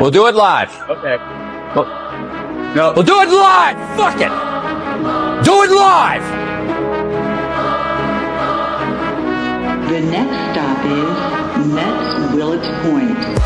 We'll do it live. Okay. No. We'll do it live. Fuck it. Do it live. The next stop is Mets Willets Point.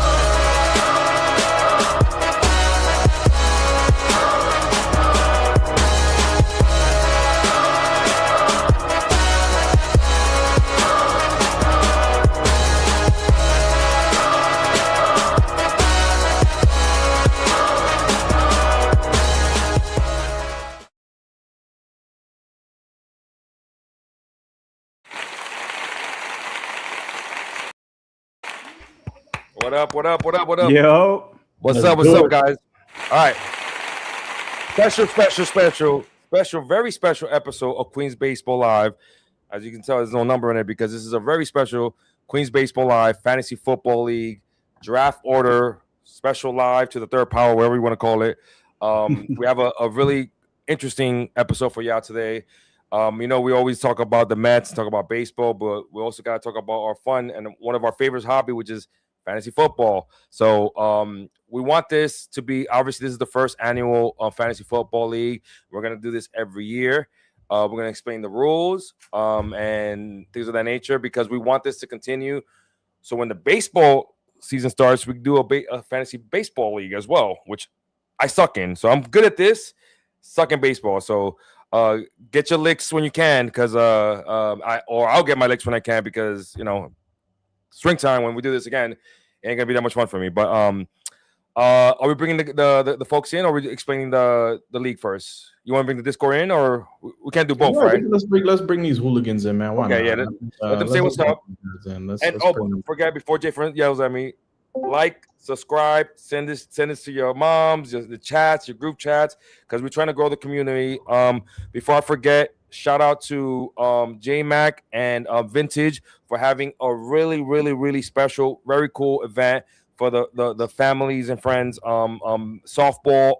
What up? What up? What up? What up? Yo. What's up? What's up, guys? All right. Special, very special episode of Queens Baseball Live. As you can tell, there's no number in it because this is a very special Queens Baseball Live Fantasy Football League draft order special live to the third power, whatever you want to call it. We have a really interesting episode for y'all today. We always talk about the Mets, talk about baseball, but we also got to talk about our fun and one of our favorite hobby, which is fantasy football. So we want this to be, obviously, this is the first annual fantasy football league. We're going to do this every year. We're going to explain the rules and things of that nature because we want this to continue. So when the baseball season starts, we do a fantasy baseball league as well, which I suck in. So I'm good at this, suck in baseball. So get your licks when you can because I'll get my licks when I can because, springtime when we do this again, it ain't gonna be that much fun for me. But are we bringing the folks in, or are we explaining the league first? You want to bring the Discord in, or we can't do both, right? Let's bring these hooligans in, man. Why okay, not? Let them say what's up. Don't forget before Jay yells at me, like, subscribe, send this to your moms, the chats, your group chats, because we're trying to grow the community. Before I forget, shout out to J-Mac and Vintage for having a really, really, really special, very cool event for the families and friends softball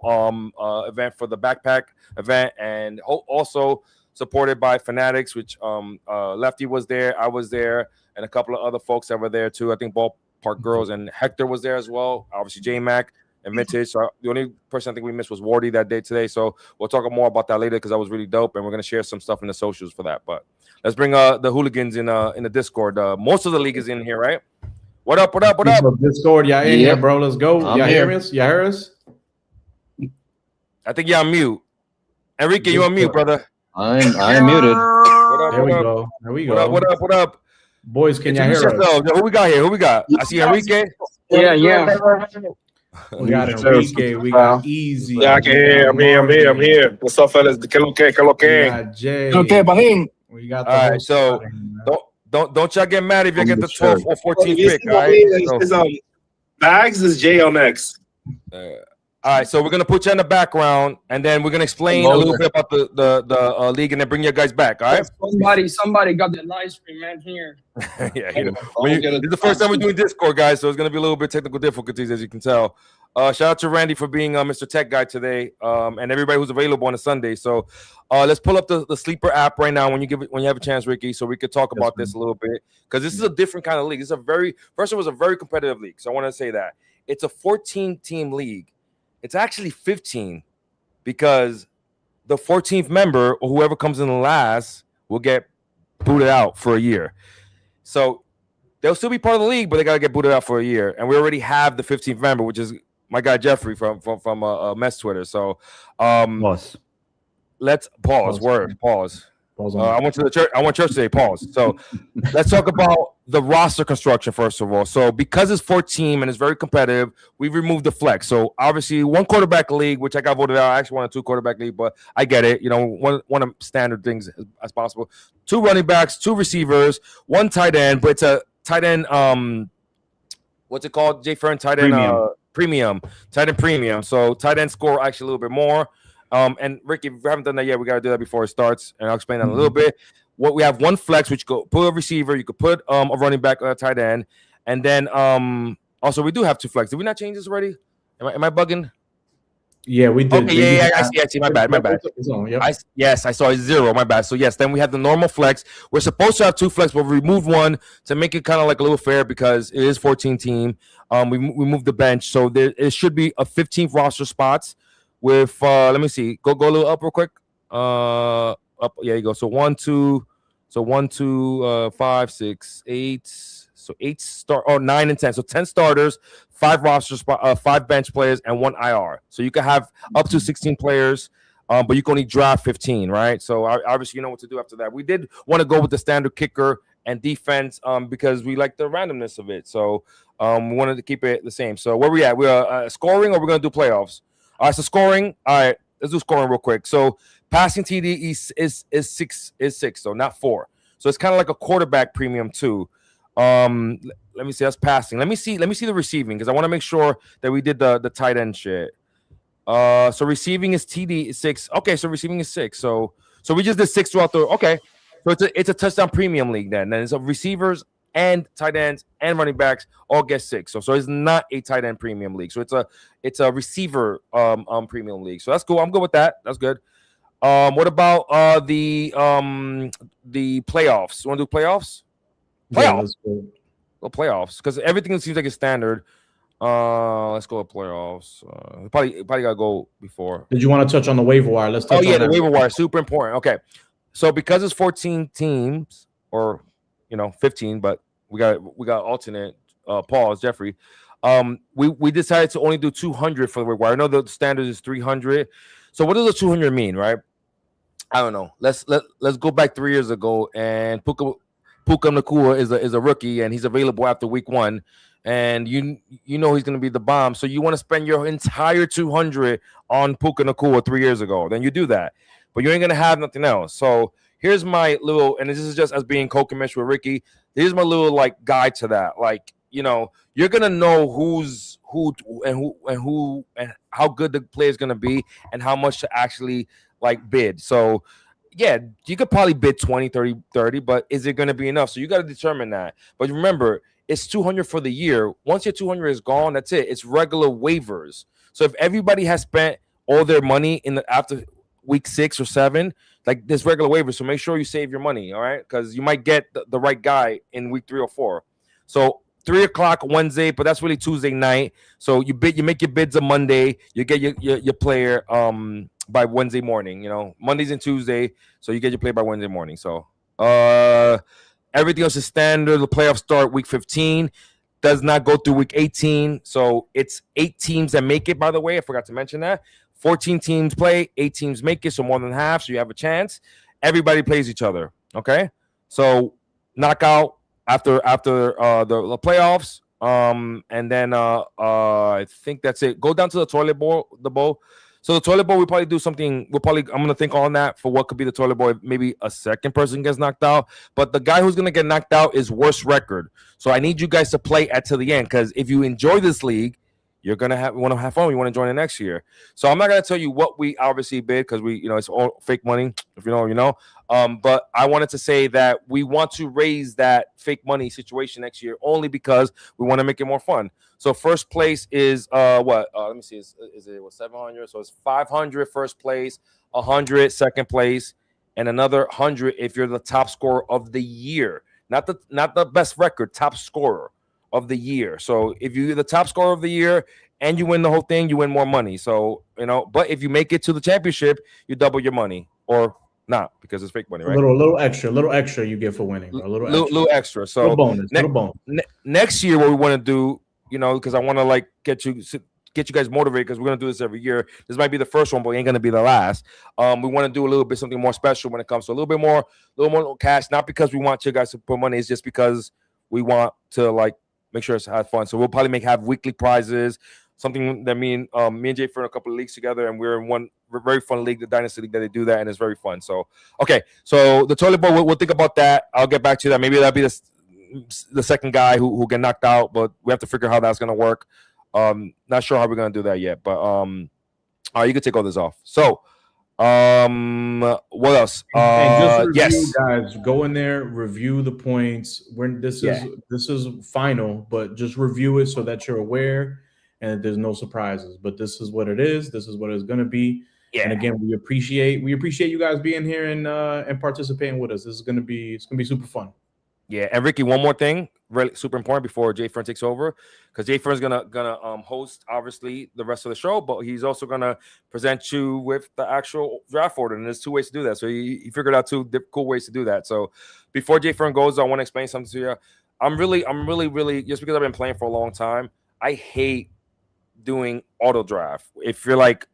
event for the backpack event, and also supported by Fanatics, which Lefty was there, I was there, and a couple of other folks that were there too. I think Ballpark Girls and Hector was there as well. Obviously J-Mac and Vintage. So the only person I think we missed was Wardy that day today. So we'll talk more about that later because that was really dope, and we're gonna share some stuff in the socials for that. But let's bring the hooligans in the Discord. Most of the league is in here, right? What up? What up? What up? Discord, y'all in here, bro. Let's go. Y'all hear us? Y'all hear us? I think you're on mute. Enrique, you on mute, brother? I'm muted. What up? There we go. There we go. What up? What up? Boys, can y'all hear us? Who we got here? Who we got? I see Enrique. Yeah. We got Enrique. We got Easy. Yeah, I can hear. I'm here. What's up, fellas? Que lo que? We got Jay. Okay, Pajín. We got the all right, so don't y'all get mad if you get the 12th or 14th pick. All right, Bags is J on X. All right, so we're gonna put you in the background, and then we're gonna explain a little bit about the league, and then bring you guys back. All right. Somebody got the live stream, man. Here. Yeah, this is the first time we're doing Discord, guys, so it's gonna be a little bit technical difficulties, as you can tell. Shout out to Randy for being Mr. Tech Guy today, and everybody who's available on a Sunday. So let's pull up the Sleeper app right now when you have a chance, Ricky, so we could talk about this a little bit because this is a different kind of league. It's first it was a very competitive league, so I want to say that it's a 14-team league. It's actually 15 because the 14th member or whoever comes in last will get booted out for a year. So they'll still be part of the league, but they got to get booted out for a year. And we already have the 15th member, which is my guy Jeffrey from Mets Twitter. So let's pause. Pause. I went to the church. I went to church today. Pause. So let's talk about the roster construction first of all. So because it's 14 and it's very competitive, we've removed the flex. So obviously, one quarterback league, which I got voted out. I actually wanted 2 quarterback league, but I get it. One of standard things as possible. 2 running backs, 2 receivers, 1 tight end, but it's a tight end. What's it called? Jay Fern tight end premium. Tight end premium. So tight end score actually a little bit more. And Ricky, if we haven't done that yet, we got to do that before it starts, and I'll explain that in a little bit. What we have 1 flex, which you could put a receiver, you could put a running back on a tight end, and then also we do have 2 flex. Did we not change this already? Am I bugging? Yeah, we did. Okay, yeah, I see. My bad. Yep. Yes, I saw it 0. My bad. So yes, then we have the normal flex. We're supposed to have 2 flex, but we removed one to make it kind of like a little fair because it is 14 team. We moved the bench, so it should be a 15th roster spots with. Let me see. Go a little up real quick. Up. Yeah, you go. So 1, 2. So 1, 2, 5, 6, 8. So 8 start. Oh, 9 and 10. So 10 starters, 5 roster spot, 5 bench players, and 1 IR. So you can have up to 16 players, but you can only draft 15, right? So obviously you know what to do after that. We did want to go with the standard kicker and defense because we like the randomness of it. So we wanted to keep it the same. So where we at? We're scoring, or we're gonna do playoffs? All right. So scoring. All right. Let's do scoring real quick. So passing TD is 6, so not 4. So it's kind of like a quarterback premium too. Let me see. That's passing. Let me see the receiving because I want to make sure that we did the tight end shit. So receiving is TD 6. Okay, so receiving is 6. So we just did 6 throughout the. Okay, so it's a touchdown premium league then. Then it's receivers and tight ends and running backs all get 6. So it's not a tight end premium league. So it's a receiver premium league. So that's cool. I'm good with that. That's good. What about the playoffs? You want to do playoffs? Playoffs. Yeah, go playoffs because everything seems like it's standard. Let's go with playoffs. Probably gotta go before. Did you want to touch on the waiver wire? Let's touch on the waiver wire, super important. Okay, so because it's 14 teams, or 15, but we got alternate pause, Jeffrey. We decided to only do 200 for the waiver wire. I know the standard is 300. So what does the 200 mean, right? I don't know. Let's go back 3 years ago, and Puka Nacua is a rookie, and he's available after week 1, and you know he's going to be the bomb. So you want to spend your entire 200 on Puka Nacua 3 years ago, then you do that, but you ain't going to have nothing else. So here's my little, and this is just as being co-commissioner with Ricky. Here's my little like guide to that. Like you're going to know who's who and how good the player is going to be and how much to actually like bid. So yeah, you could probably bid 20, 30, but is it going to be enough? So you got to determine that. But remember, it's 200 for the year. Once your 200 is gone, that's it. It's regular waivers. So if everybody has spent all their money after week 6 or 7, like this regular waivers, so make sure you save your money, all right? Because you might get the right guy in week 3 or 4. So 3:00 Wednesday, but that's really Tuesday night. So you make your bids on Monday. You get your player by Wednesday morning. Mondays and Tuesday, so you get your player by Wednesday morning. So everything else is standard. The playoffs start week 15. Does not go through week 18. So it's 8 teams that make it. By the way, I forgot to mention that 14 teams play, 8 teams make it, so more than half. So you have a chance. Everybody plays each other. Okay, so knockout. After the playoffs, and then I think that's it. Go down to the toilet bowl. So the toilet bowl, we probably do something. I'm gonna think on that for what could be the toilet bowl. If maybe a second person gets knocked out, but the guy who's gonna get knocked out is worst record. So I need you guys to play to the end because if you enjoy this league, you're gonna want to have fun. You want to join it next year. So I'm not gonna tell you what we obviously bid because it's all fake money. If you know, you know. But I wanted to say that we want to raise that fake money situation next year only because we want to make it more fun. So first place is what? Let me see. Is it 700? So it's 500 first place, 100 second place, and another 100 if you're the top scorer of the year. Not the best record, top scorer of the year. So if you're the top scorer of the year and you win the whole thing, you win more money. So but if you make it to the championship, you double your money or not because it's fake money, right? A little extra you get for winning. A little extra. So little bonus. Next year, what we want to do, because I want to like get you guys motivated because we're gonna do this every year. This might be the first one, but it ain't gonna be the last. We want to do a little bit something more special when it comes to a little more cash. Not because we want you guys to put money, it's just because we want to like make sure it's have fun. So we'll probably have weekly prizes, something that me and Jay for a couple of leagues together, and we're in one very fun league, the Dynasty League, that they do that, and it's very fun. So okay, so the toilet bowl, we'll think about that. I'll get back to that. Maybe that'll be the second guy who get knocked out, but we have to figure how that's gonna work. Not sure how we're gonna do that yet, but you can take all this off. So what else? And just review, yes, guys, go in there, review the points. This is final, but just review it so that you're aware. and there's no surprises. But this is what it is. This is what it's going to be. Yeah. And again, we appreciate you guys being here and participating with us. It's gonna be super fun. Yeah, and Ricky, one more thing, really super important before Jay Fern takes over, because Jay Fern's gonna host obviously the rest of the show, but he's also gonna present you with the actual draft order, and there's 2 ways to do that. So he figured out 2 cool ways to do that. So before Jay Fern goes, I want to explain something to you. I'm really just because I've been playing for a long time, I hate doing auto draft. If you're like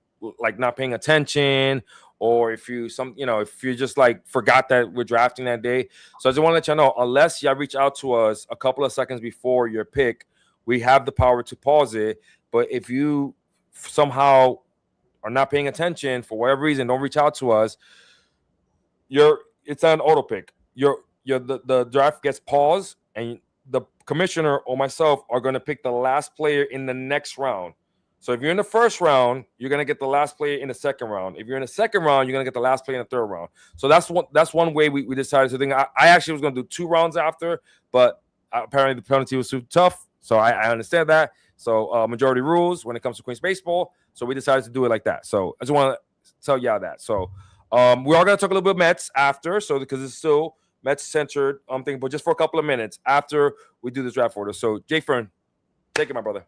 not paying attention, or if you just like forgot that we're drafting that day. So I just want to let you know, unless y'all reach out to us a couple of seconds before your pick, we have the power to pause it. But if you somehow are not paying attention for whatever reason, don't reach out to us. It's an auto pick. The draft gets paused, and the commissioner or myself are going to pick the last player in the next round. So if you're in the first round, you're gonna get the last player in the second round. If you're in the second round, you're gonna get the last player in the third round. So that's one way we decided to think. I actually was gonna do 2 rounds after, but apparently the penalty was too tough. So I understand that. So majority rules when it comes to Queens baseball. So we decided to do it like that. So I just want to tell y'all that. So we are gonna talk a little bit of Mets after, so because it's still Mets centered thing, but just for a couple of minutes after we do this draft order. So Jay Fern, take it, my brother.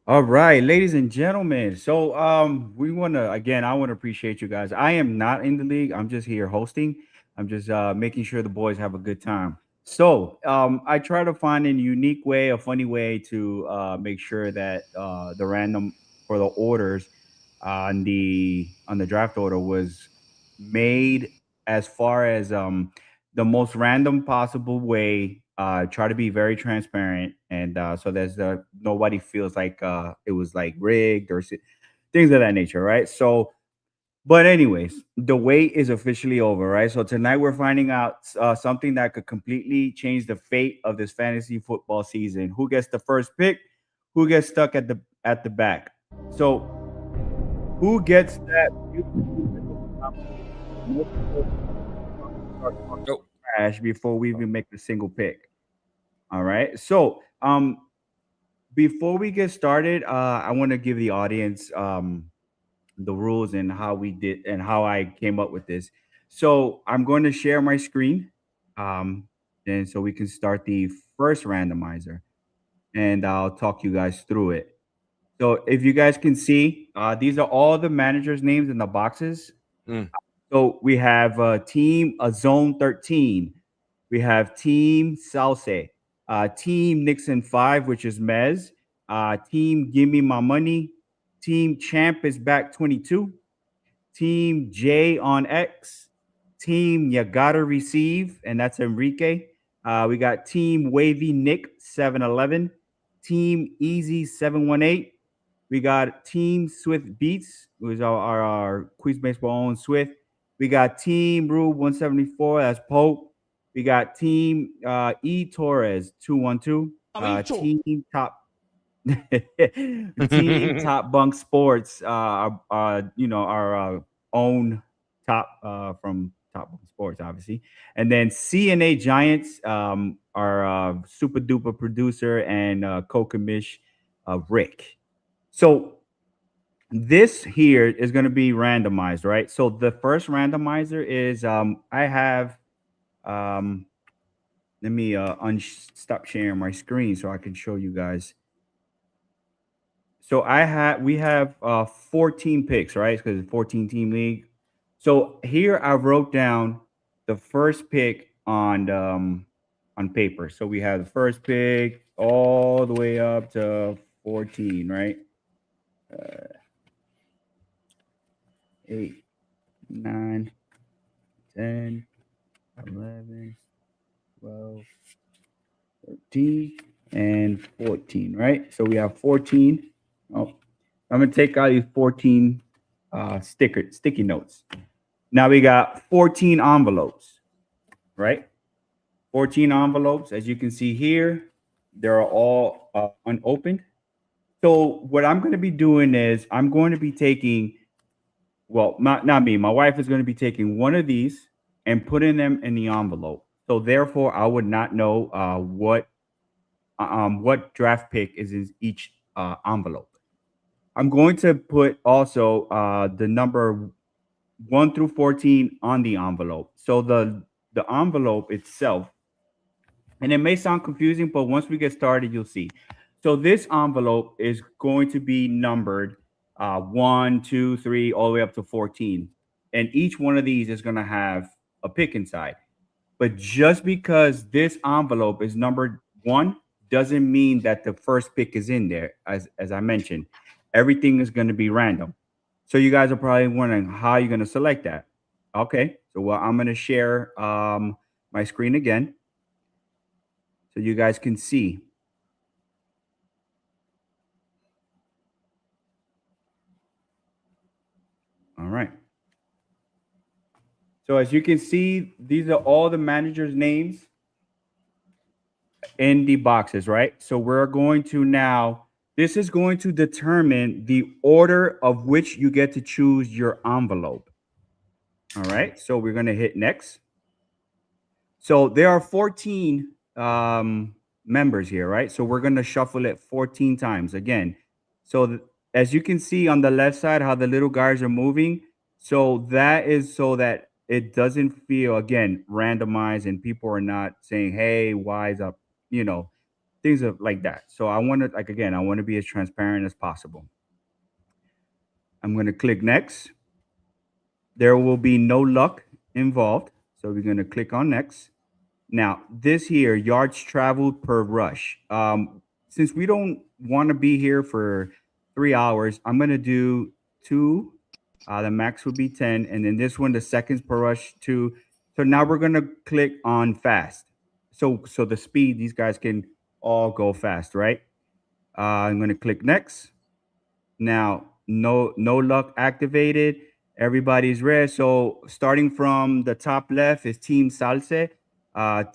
All right, ladies and gentlemen. So I want to appreciate you guys. I am not in the league. I'm just here hosting. I'm just making sure the boys have a good time. So I try to find a unique way, a funny way to make sure that the random for the orders on the draft order was made as far as the most random possible way. Try to be very transparent, and so there's nobody feels like it was like rigged or things of that nature, right? So, but anyways, the wait is officially over, right? So tonight we're finding out something that could completely change the fate of this fantasy football season. Who gets the first pick? Who gets stuck at the back? So, who gets that? Before we even make a single pick. All right. So before we get started, I want to give the audience the rules and how we did and how I came up with this. So I'm going to share my screen, and so we can start the first randomizer, and I'll talk you guys through it. So if you guys can see, these are all the managers' names in the boxes. So we have Team Zone 13. We have Team Salse, Team Nixon 5, which is Mez, Team Gimme My Money, Team Champ is back 22, Team J on X, Team You Gotta Receive, and that's Enrique. We got Team Wavy Nick 711, Team Easy 718. We got Team Swift Beats, who is our Queens Baseball own Swift. We got Team Rube 174, that's Pope. We got Team E Torres 212. Team Top Team Top Bunk Sports, our own top from Top Bunk Sports, obviously. And then CNA Giants, our super duper producer and co-commish Rick. So this here is going to be randomized, right? So the first randomizer is I have let me stop sharing my screen so I can show you guys. So we have 14 picks, right? Because it's a 14-team league. So here I wrote down the first pick on paper. So we have the first pick all the way up to 14, right? 8, 9, 10, 11, 12, 13, and 14, right? So we have 14. Oh, I'm going to take out these 14 sticky notes. Now we got 14 envelopes, right? 14 envelopes. As you can see here, they're all unopened. So what I'm going to be doing is I'm going to be taking, well, not me. My wife is going to be taking one of these and putting them in the envelope. So therefore, I would not know what draft pick is in each envelope. I'm going to put also the number 1 through 14 on the envelope. So the envelope itself, and it may sound confusing, but once we get started, you'll see. So this envelope is going to be numbered 1, 2, 3, all the way up to 14. And each one of these is going to have a pick inside. But just because this envelope is numbered 1 doesn't mean that the first pick is in there. As I mentioned, everything is going to be random. So you guys are probably wondering how you're going to select that. Okay, so well, I'm going to share my screen again so you guys can see. All right. So as you can see, these are all the managers' names in the boxes, right? So we're going to now, this is going to determine the order of which you get to choose your envelope. All right, so we're going to hit next. So there are 14 members here, right? So we're going to shuffle it 14 times again. So as you can see on the left side, how the little guys are moving. So that is so that it doesn't feel, again, randomized and people are not saying, hey, why is up, you know, things like that. So I want to, like, again, I want to be as transparent as possible. I'm going to click next. There will be no luck involved. So we're going to click on next. Now, this here, yards traveled per rush. Since we don't want to be here for 3 hours, I'm going to do 2. The max would be 10. And then this one, the seconds per rush, 2. So now we're going to click on fast. So the speed, these guys can all go fast, right? I'm going to click next. Now, no luck activated. Everybody's red. So starting from the top left is Team Salse.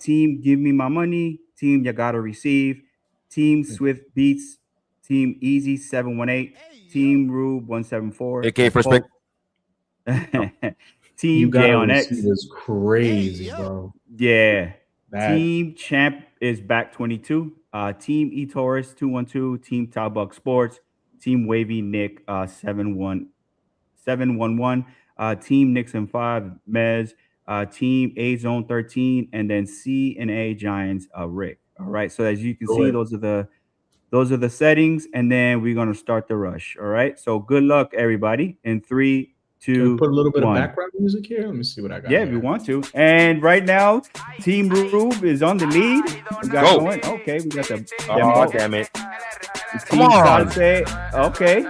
Team Give Me My Money. Team You Gotta Receive. Team Swift Beats. Team Easy 718. Team Rube 174. AK first pick. Team J on X is crazy, bro. Yeah. That. Team Champ is back 22. Team eTaurus 212. Team Talbuck Sports. Team Wavy Nick 711. Team Nixon 5 Mez. Team A Zone 13, and then C and A Giants Rick. All right. So as you can see, those are the settings, and then we're gonna start the rush. All right. So good luck, everybody. In 3, 2, Can we put a little bit 1. of background music here. Let me see what I got. Yeah, if you want to. And right now, Team Rube is on the lead. We got Go. going. Okay, we got the Oh, damn it. Team Salse. Okay.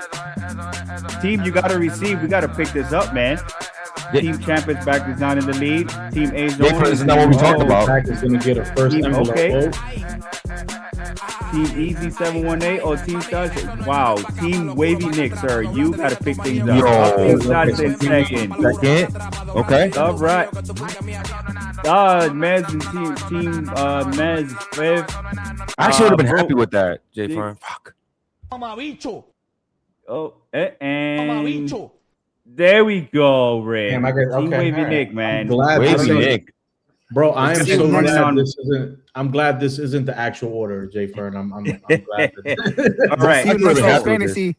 Team You Gotta Receive. We gotta pick this up, man. Team Champ is back, is not in the lead. Team A Zone. This is not what we talked about. Back is gonna get a first Team, envelope. okay. Team Easy 718 or Team Salsa. Wow. Team Wavy Nick, sir. You gotta pick things up. Yo. Team Salsa in second. Second. Okay. All right. Mez and team Mez fifth. I actually would have been happy with that, Jay Fern. Fuck. Oh, and there we go, Ray. Damn, I got- Team okay, Wavy all right. Nick, man. I'm glad Wavy this is- Nick. Bro, I am It's so just next glad on- this isn't. I'm glad this isn't the actual order, Jay Fern. I'm glad. All right. I'm really happy with fantasy.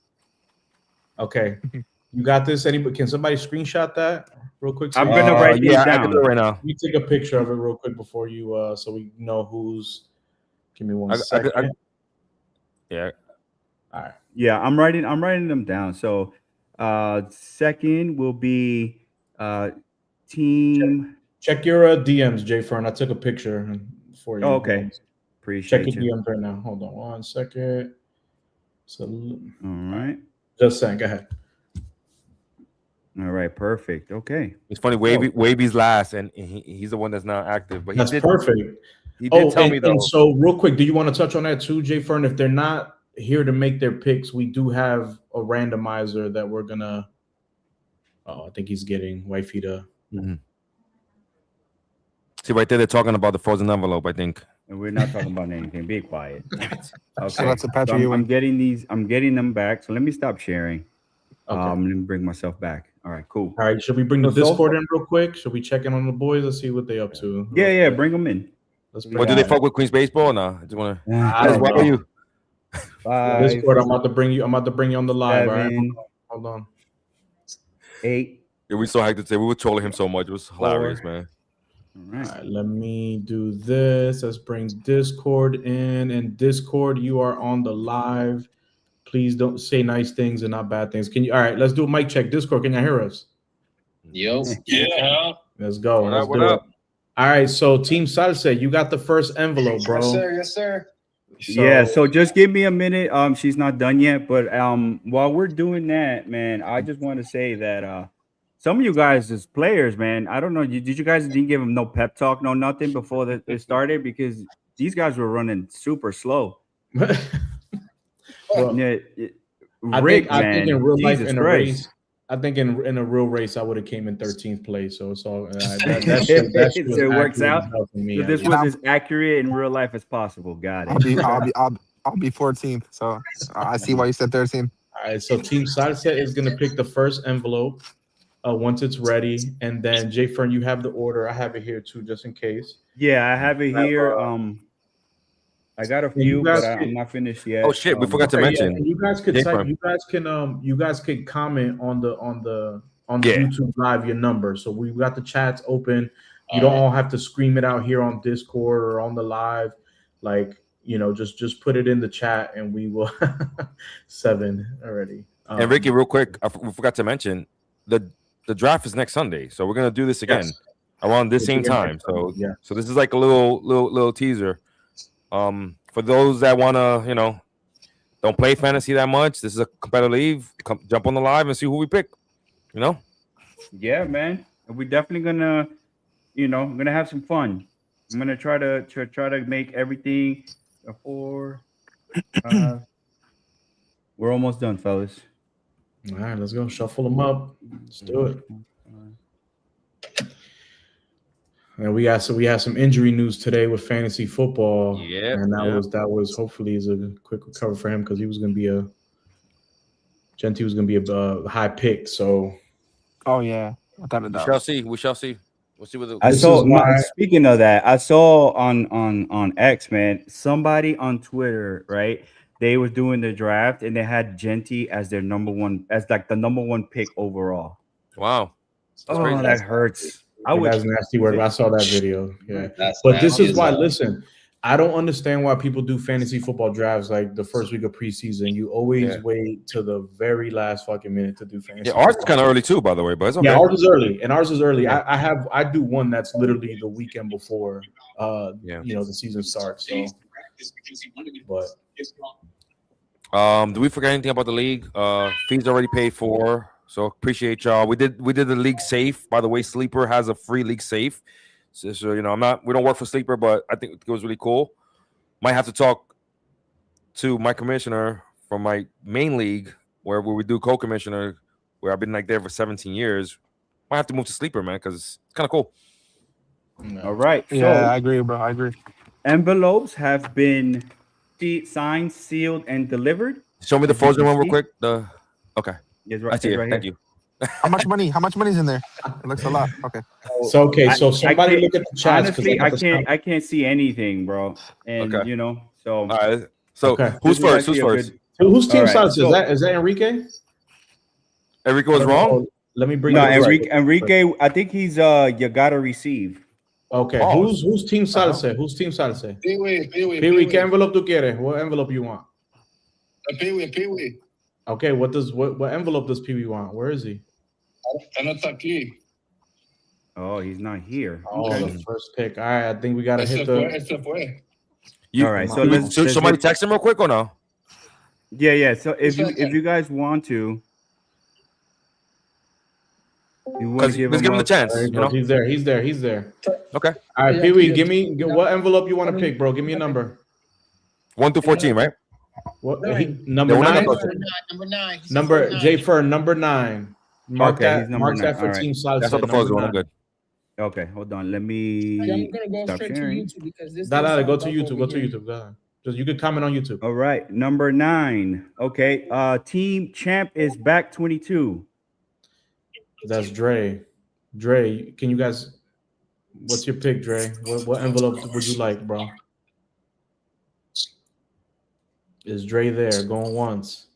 Okay, you got this. Anybody? Can somebody screenshot that real quick? I'm gonna write these yeah, I down. can do it right now. Let me take a picture of it real quick before you, so we know who's. Give me one I- second. Yeah. All right. Yeah, I'm writing them down. So second will be team. Check your DMs, Jay Fern. I took a picture for you. Oh, okay. Check Appreciate your you. DMs right now. Hold on one second. So All right. just saying. Go ahead. All right. Perfect. Okay. It's funny. Wavy's last, and he's the one that's not active. But he That's did. perfect. He did tell me though. And so real quick, do you want to touch on that too, Jay Fern? If they're not here to make their picks, we do have a randomizer that we're gonna. Oh, I think he's getting wifey to. See right there, they're talking about the frozen envelope. I think. And we're not talking about anything. Be quiet. Okay. So that's a Patrick I'm Ewing. getting these. I'm getting them back. So let me stop sharing. Okay. Let me bring myself back. All right. Cool. All right. Should we bring the So- Discord in real quick? Should we check in on the boys? Let's see what they up to. Yeah. Bring them in. Let's What do they fuck with Queens baseball? No, I just want to. What about you? 5, Discord, I'm about to bring you on the live. All right, 7, hold on. 8. Yeah, we so hyped today. We were trolling him so much. It was hilarious, man. All All right. right, let me do this. Let's bring Discord in. And Discord, you are on the live. Please don't say nice things and not bad things. Can you? All right, let's do a mic check. Discord, can you hear us? Yo. Yeah. Let's go. What Let's up, what do up? it. All right, so Team Salsa, you got the first envelope, bro. Yes, sir. Yes, sir. Yeah, so just give me a minute. She's not done yet, but while we're doing that, man, I just want to say that some of you guys as players, man, I don't know, did you guys didn't give them no pep talk, no nothing before it started because these guys were running super slow. Well, Yeah, I Rick, think in real life, Jesus in a Christ. race, I think in a real race, I would have came in 13th place. So it's all that shit was So it works accurate out. as hell for me. So this was as accurate in real life as possible. Got it. I'll be 14th. So I see why you said 13. All right, so Team Salsa is gonna pick the first envelope once it's ready, and then Jay Fern, you have the order. I have it here too, just in case. Yeah, I have it here. I got a few, guys but could- I'm not finished yet. Oh shit, we forgot to Okay, mention. and you guys could Jay type. Fern. You guys could comment on the Yeah. YouTube live your number. So we've got the chats open. You don't all have to scream it out here on Discord or on the live. Like, just put it in the chat and we will 7 already. And Ricky, real quick, we forgot to mention the draft is next Sunday, so we're gonna do this again around this same time. So so this is like a little teaser. For those that wanna, don't play fantasy that much, this is a competitive league. Jump on the live and see who we pick. Yeah, man. We're definitely gonna, gonna have some fun. I'm gonna try to make everything before. We're almost done, fellas. All right, let's go. Shuffle them up. Let's do it. And we had some injury news today with fantasy football. Yeah, and that was hopefully is a quick recovery for him because he was going to be Genty was going to be a high pick. So, Oh yeah, without a doubt. We shall see. We'll see what the. I This saw. is why- Speaking of that, I saw on X, man, somebody on Twitter, right? They was doing the draft and they had Genty as their number one pick overall. Wow. That's crazy. That hurts. I would. That's nasty word. I saw that video. Yeah. That's But this nasty is as why, hell. listen, I don't understand why people do fantasy football drafts like the first week of preseason. You always wait to the very last fucking minute to do fantasy. Yeah, ours is football. kind of early too, by the way, but it's okay. Yeah, ours is early, and ours is early. I do one that's literally the weekend before the season starts. So, but Do we forget anything about the league? Fees already paid for, so appreciate y'all. We did the league safe. By the way, Sleeper has a free league safe. So we don't work for Sleeper, but I think it was really cool. Might have to talk to my commissioner from my main league where we do co-commissioner, where I've been like there for 17 years. Might have to move to Sleeper, man, because it's kind of cool. All right. So Yeah, I agree, bro. I agree. envelopes have been signed, sealed, and delivered. Show me the As you frozen can one real see. quick. Okay, Yes, I see it. right Thank here. you. How much money? How much money's in there? It looks a lot. Okay. so okay, so somebody can't- look at the chats. 'cause Honestly, got the I can't see anything, bro. And Okay. so All right. So Okay. who's this is first? Who's actually a first? good- So whose team All right, size so- is that Enrique? Enrique was wrong. Let me bring No, it up. Enrique. I think he's you gotta receive. Okay, Pause. who's team salsa? Who's team salsa? Pee-wee. Pee-wee, ¿qué envelope tú quieres? What envelope you want? Pee-wee. Okay, what envelope does Pee-wee want? Where is he? Él no está aquí. Oh, he's not here. Oh, Okay. the first pick. All right, I think we gotta hit the. Él se fue. You, All right, so you- let's- should let's somebody hit- text him real quick or no? Yeah. So if Okay. you guys want to, you want Because to give let's him give him a- the chance. There you You go. know. He's there. Okay. All right, Pee-wee, give me what envelope you want to pick, bro. Give me a number. 1 through 14, right? What number Yeah, one 9? number. Number 9. Number J Fern, number 9. Mark Okay, he's number Mark 9. that for All right. Team Salsa. That's not the number frozen one. I'm 9. good. Okay, hold on. Let me. I'm gonna go stop straight sharing. to YouTube because this. Dale, go to YouTube. Go to YouTube. Go ahead. Just you can comment on YouTube. All right, number 9. Okay, Team Champ is back 22. That's Dre. Dre, can you guys? What's your pick, Dre? What envelope would you like, bro? Is Dre there? Going once.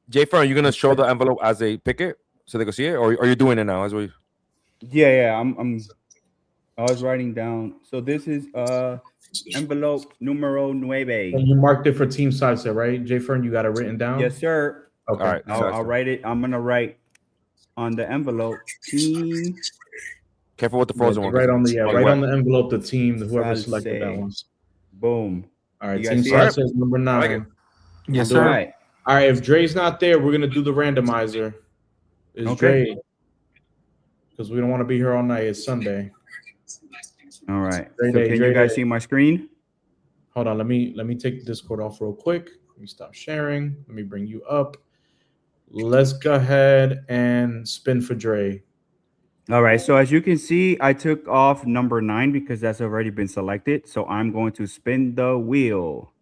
Jay Fern, are you gonna show the envelope as a picket so they can see it, or are you doing it now? As we Yeah. I was writing down. So this is envelope numero nueve. And you marked it for team size, right? Jay Fern, you got it written down? Yes, sir. Okay. all right. I'll write it. I'm gonna write on the envelope team. Careful with the frozen one. Right on the Oh, right wet. on the envelope, the team, whoever selected that Salse. one. Boom. All right, You team guys see size it? says number I like 9. it. Yes, Do it. All sir. right. All right, if Dre's not there, we're gonna do the randomizer. Is Okay. Dre? Because we don't want to be here all night. It's Sunday. All right. Dre So Day, can Dre you guys Day. see my screen? Hold on, let me take Discord off real quick. Let me stop sharing. Let me bring you up. Let's go ahead and spin for Dre. All right. So as you can see, I took off number 9 because that's already been selected. So I'm going to spin the wheel.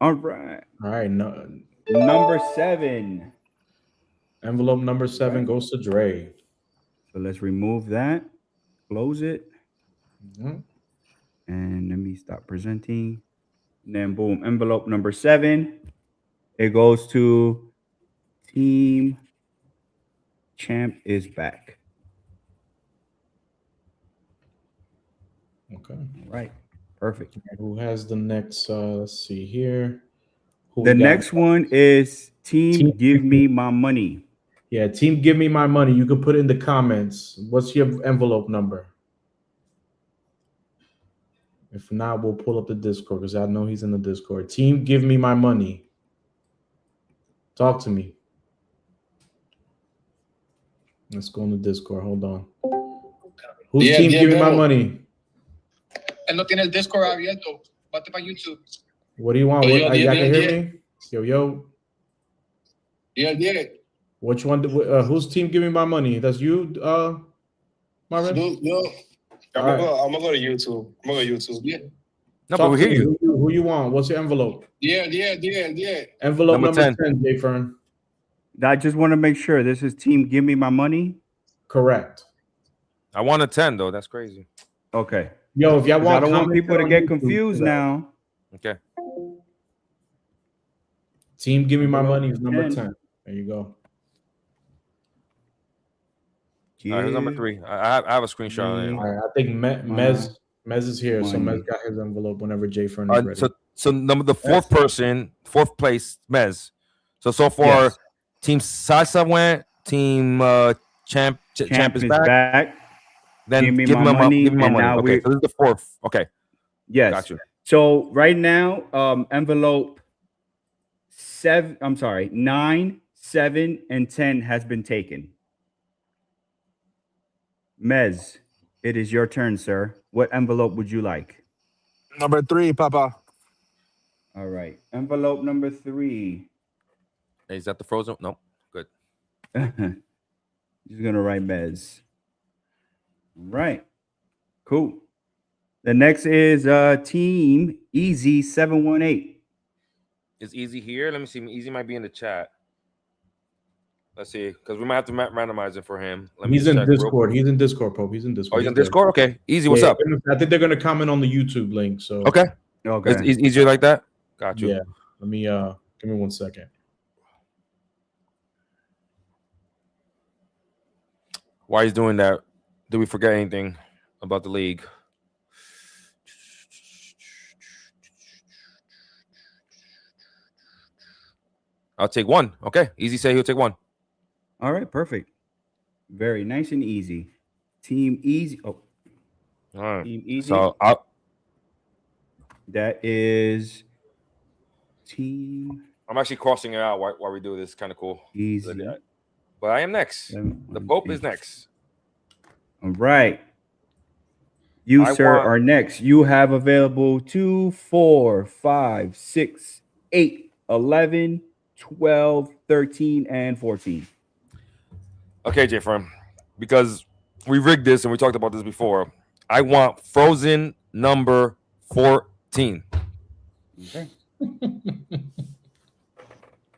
All right. All right, no, Number 7. envelope number 7 goes to Dre. So let's remove that. Close it. Mhm. And let me stop presenting. And then boom, envelope number 7. It goes to Team Champ is back. Okay. All right. Perfect. Who has the next? Let's see here. Who The we got? next one is Team Team- Give Me My Money. Yeah, team, give me my money. You can put it in the comments. What's your envelope number? If not, we'll pull up the Discord because I know he's in the Discord. Team, give me my money. Talk to me. Let's go on the Discord. Hold on. Who's Yeah, team, yeah, give me my Memo. money? Él no tiene el Discord abierto. Vete para YouTube. What do you want? Oh, What, yo, y'all yeah, can hear yeah. me? Yo. Yeah. Which one? Who's team, give me my money? That's you, Marvin? Yo. All right. I'm gonna go to YouTube. Yeah. No, but Talk we to hear me. you. Who you want? What's your envelope? Yeah. Envelope Number number 10. 10, Jay Fern. I just want to make sure this is Team Give Me My Money. Correct. I want a 10 though. That's crazy. Okay. Yo, if y'all 'Cause want, I don't want comment people to on get YouTube confused for that. now. Okay. Team, give me my Envelope money is number 10. 10. There you go. All right, who's number 3? I have a screenshot on All it. right, I think Mez is here, so money. Mez got his envelope whenever Jay Fern is ready. So the fourth person, fourth place, Mez. So far, Yes. Team Sasa went. Team Champ is back. Then Give me my money, Give me my and money. now Okay, we're- so this is the fourth. Okay, Yes. got you. So right now, envelope 9, 7, and 10 has been taken. Mez, it is your turn, sir. What envelope would you like? Number 3, Papa. All right. Envelope number 3. Hey, is that the frozen? No, good. He's gonna write Mez. Right. Cool. The next is Team Easy 718. Is Easy here? Let me see. Easy might be in the chat. Let's see, because we might have to randomize it for him. He's in check real Discord. quick. He's in Discord, Pope. He's in Discord. Oh, he's in there. Discord. Okay, Easy. What's Yeah, up? I think they're gonna comment on the YouTube link. So Okay, Okay. it's easier like that. Got you. yeah. Let me give me 1 second. While he's doing that, did we forget anything about the league? I'll take 1. Okay, Easy say he'll take 1. All right, perfect. Very nice and easy. Team Easy. Oh, All right. Team Easy. So That is Team I'm actually crossing it out while we do this. Kind of cool. Easy. But I am next. The Pope is next. All right. You, I sir, want- are next. You have available 2, 4, 5, 6, 8, 11, 12, 13, and 14. Okay, Jay Firm, because we rigged this and we talked about this before. I want frozen number 14. Okay.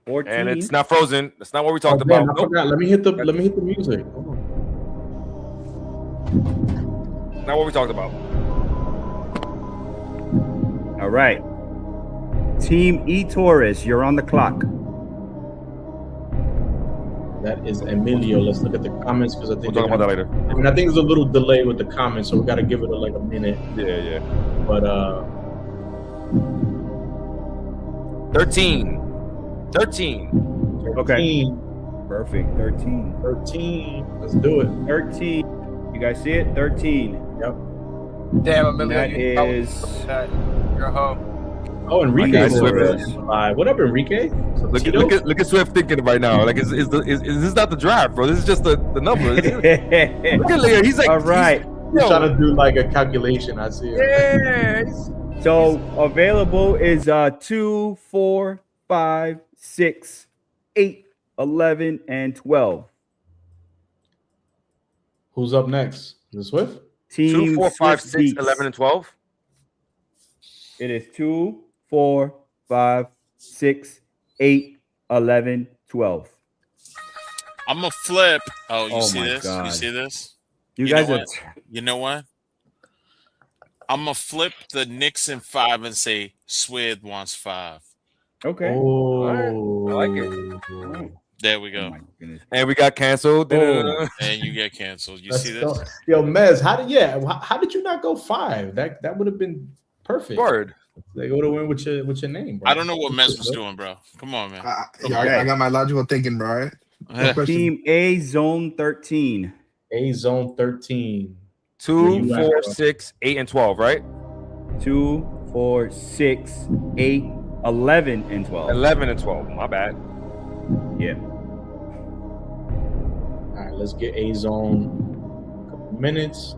14. And it's not frozen. That's not what we talked Oh, damn, about. I Nope. forgot. Let me hit the music. Hold on. Not what we talked about. All right. Team E Taurus, you're on the clock. That is Emilio. Let's look at the comments because I think We'll talk about that later. I mean, I think there's a little delay with the comments, so we got to give it like a minute. Yeah. But 13. Okay. Perfect. 13. 13. Let's do it. 13. You guys see it? 13. Yep. Damn, Emilio, That you probably is- that. You're home. Oh, Enrique. Guys, is Swift. live. What up, Enrique? Look at Swift thinking right now. Like, is this not the draft, bro? This is just the number. Look at Leo. He's like, All right. He's trying to do like a calculation. I see it. Yeah. So available is 2, 4, 5, 6, 8, 11, and 12. Who's up next? The Swift? Team 2, 4, 5, Swift 6, Beats. 11, and 12. It is 2, 4, 5, 6, 8, 11, 12. I'm gonna flip. Oh, you Oh see my this? God. You see this? You You guys know are what? You know what? I'm gonna flip the Knicks in 5 and say Swid wants 5. okay. Oh, I like it. There we Oh go. my goodness. And we got canceled. Oh. And you get canceled. You Let's see go. this? Yo, Mez, how did you not go 5? That would have been perfect. Word. They would have went with your name, bro. I don't know what Mez was doing, bro. Come on, man. I got my logical thinking, bro. Right? No question. Team A Zone 13. A Zone 13. 2, you at, 4, bro? 6, 8, and 12, right? 2, 4, 6, 8, 11, and 12. 11 and 12. My bad. Yeah. All right, let's get A Zone. A couple minutes.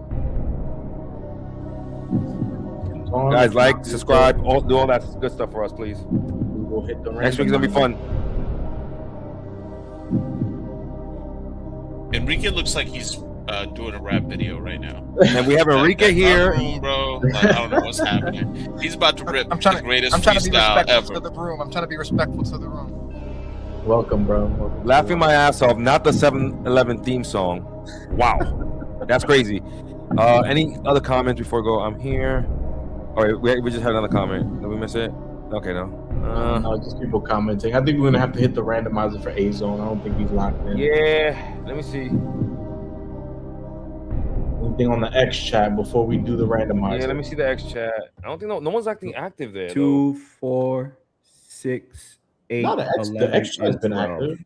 Guys, like, subscribe, do all that good stuff for us, please. We will hit the Next week's gonna be fun. Enrique looks like he's doing a rap video right now. And we have Enrique here. Room, bro. Like, I don't know what's happening. He's about to rip I'm trying the to greatest be freestyle respectful ever. to the room. I'm trying to be respectful to the room. Welcome, bro. Welcome. Laughing my ass off, not the 7-Eleven theme song. Wow. That's crazy. Any other comments before we go? I'm here. All right, we just had another comment. Did we miss it? Okay, no. No, just people commenting. I think we're gonna have to hit the randomizer for A Zone. I don't think he's locked in. Yeah, let me see. Anything on the X chat before we do the randomizer? Yeah, let me see the X chat. I don't think no one's acting active there. 2, 4, 6, 8, No, the X 11, chat has and been 12. active.